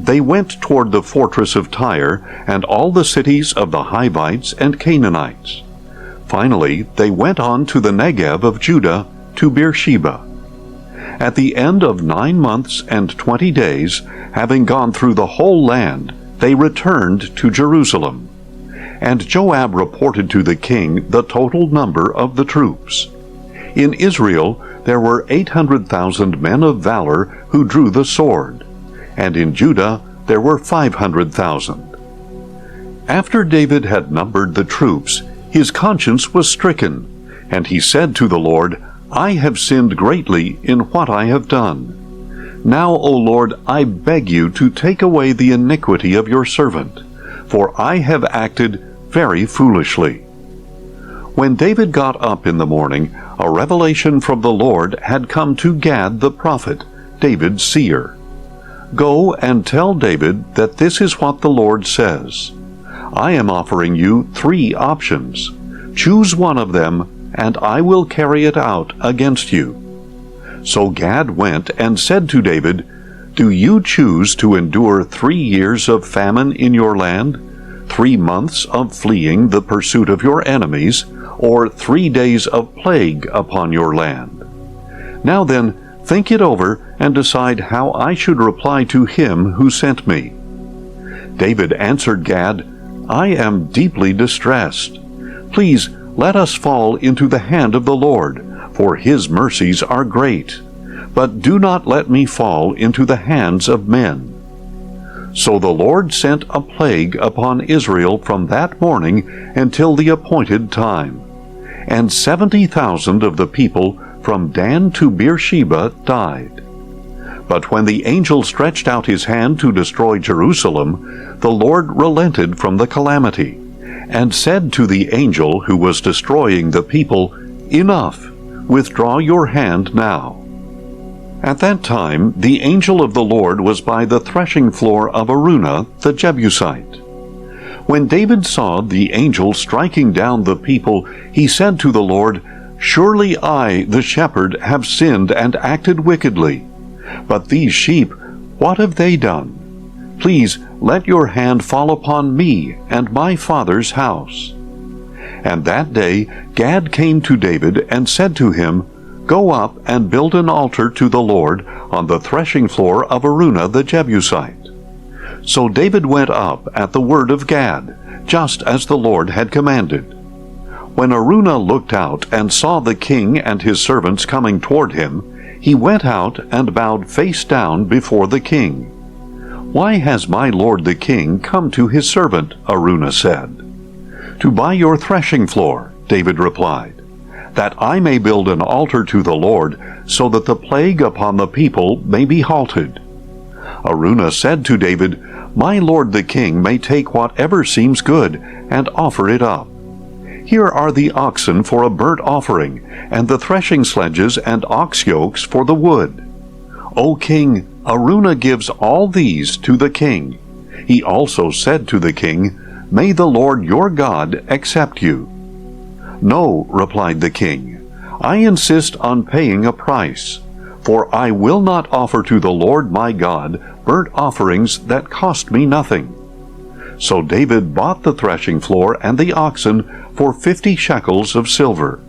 They went toward the fortress of Tyre, and all the cities of the Hivites and Canaanites. Finally, they went on to the Negev of Judah, to Beersheba. At the end of 9 months and 20 days, having gone through the whole land, they returned to Jerusalem. And Joab reported to the king the total number of the troops. In Israel there were 800,000 men of valor who drew the sword, and in Judah there were 500,000. After David had numbered the troops, his conscience was stricken, and he said to the Lord, I have sinned greatly in what I have done. Now, O Lord, I beg you to take away the iniquity of your servant, for I have acted very foolishly. When David got up in the morning, a revelation from the Lord had come to Gad the prophet, David's seer. Go and tell David that this is what the Lord says. I am offering you 3 options. Choose one of them, and I will carry it out against you. So Gad went and said to David, Do you choose to endure 3 years of famine in your land, 3 months of fleeing the pursuit of your enemies, or 3 days of plague upon your land? Now then, think it over and decide how I should reply to him who sent me. David answered Gad, I am deeply distressed. Please let us fall into the hand of the Lord, for his mercies are great. But do not let me fall into the hands of men. So the Lord sent a plague upon Israel from that morning until the appointed time. And 70,000 of the people from Dan to Beersheba died. But when the angel stretched out his hand to destroy Jerusalem, the Lord relented from the calamity, and said to the angel who was destroying the people, Enough, withdraw your hand now. At that time the angel of the Lord was by the threshing floor of Araunah the Jebusite. When David saw the angel striking down the people, he said to the Lord, Surely I, the shepherd, have sinned and acted wickedly. But these sheep, what have they done? Please let your hand fall upon me and my father's house." And that day Gad came to David and said to him, "Go up and build an altar to the Lord on the threshing floor of Araunah the Jebusite." So David went up at the word of Gad, just as the Lord had commanded. When Araunah looked out and saw the king and his servants coming toward him, he went out and bowed face down before the king. "Why has my lord the king come to his servant?" Araunah said. "To buy your threshing floor," David replied, "that I may build an altar to the Lord, so that the plague upon the people may be halted." Araunah said to David, "My lord the king may take whatever seems good, and offer it up. Here are the oxen for a burnt offering, and the threshing sledges and ox yokes for the wood." "O king, Araunah gives all these to the king." He also said to the king, "May the Lord your God accept you." "No," replied the king, "I insist on paying a price, for I will not offer to the Lord my God burnt offerings that cost me nothing." So David bought the threshing floor and the oxen for 50 shekels of silver.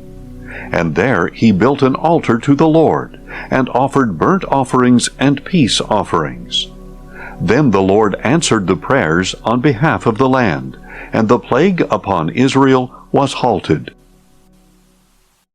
And there he built an altar to the Lord, and offered burnt offerings and peace offerings. Then the Lord answered the prayers on behalf of the land, and the plague upon Israel was halted.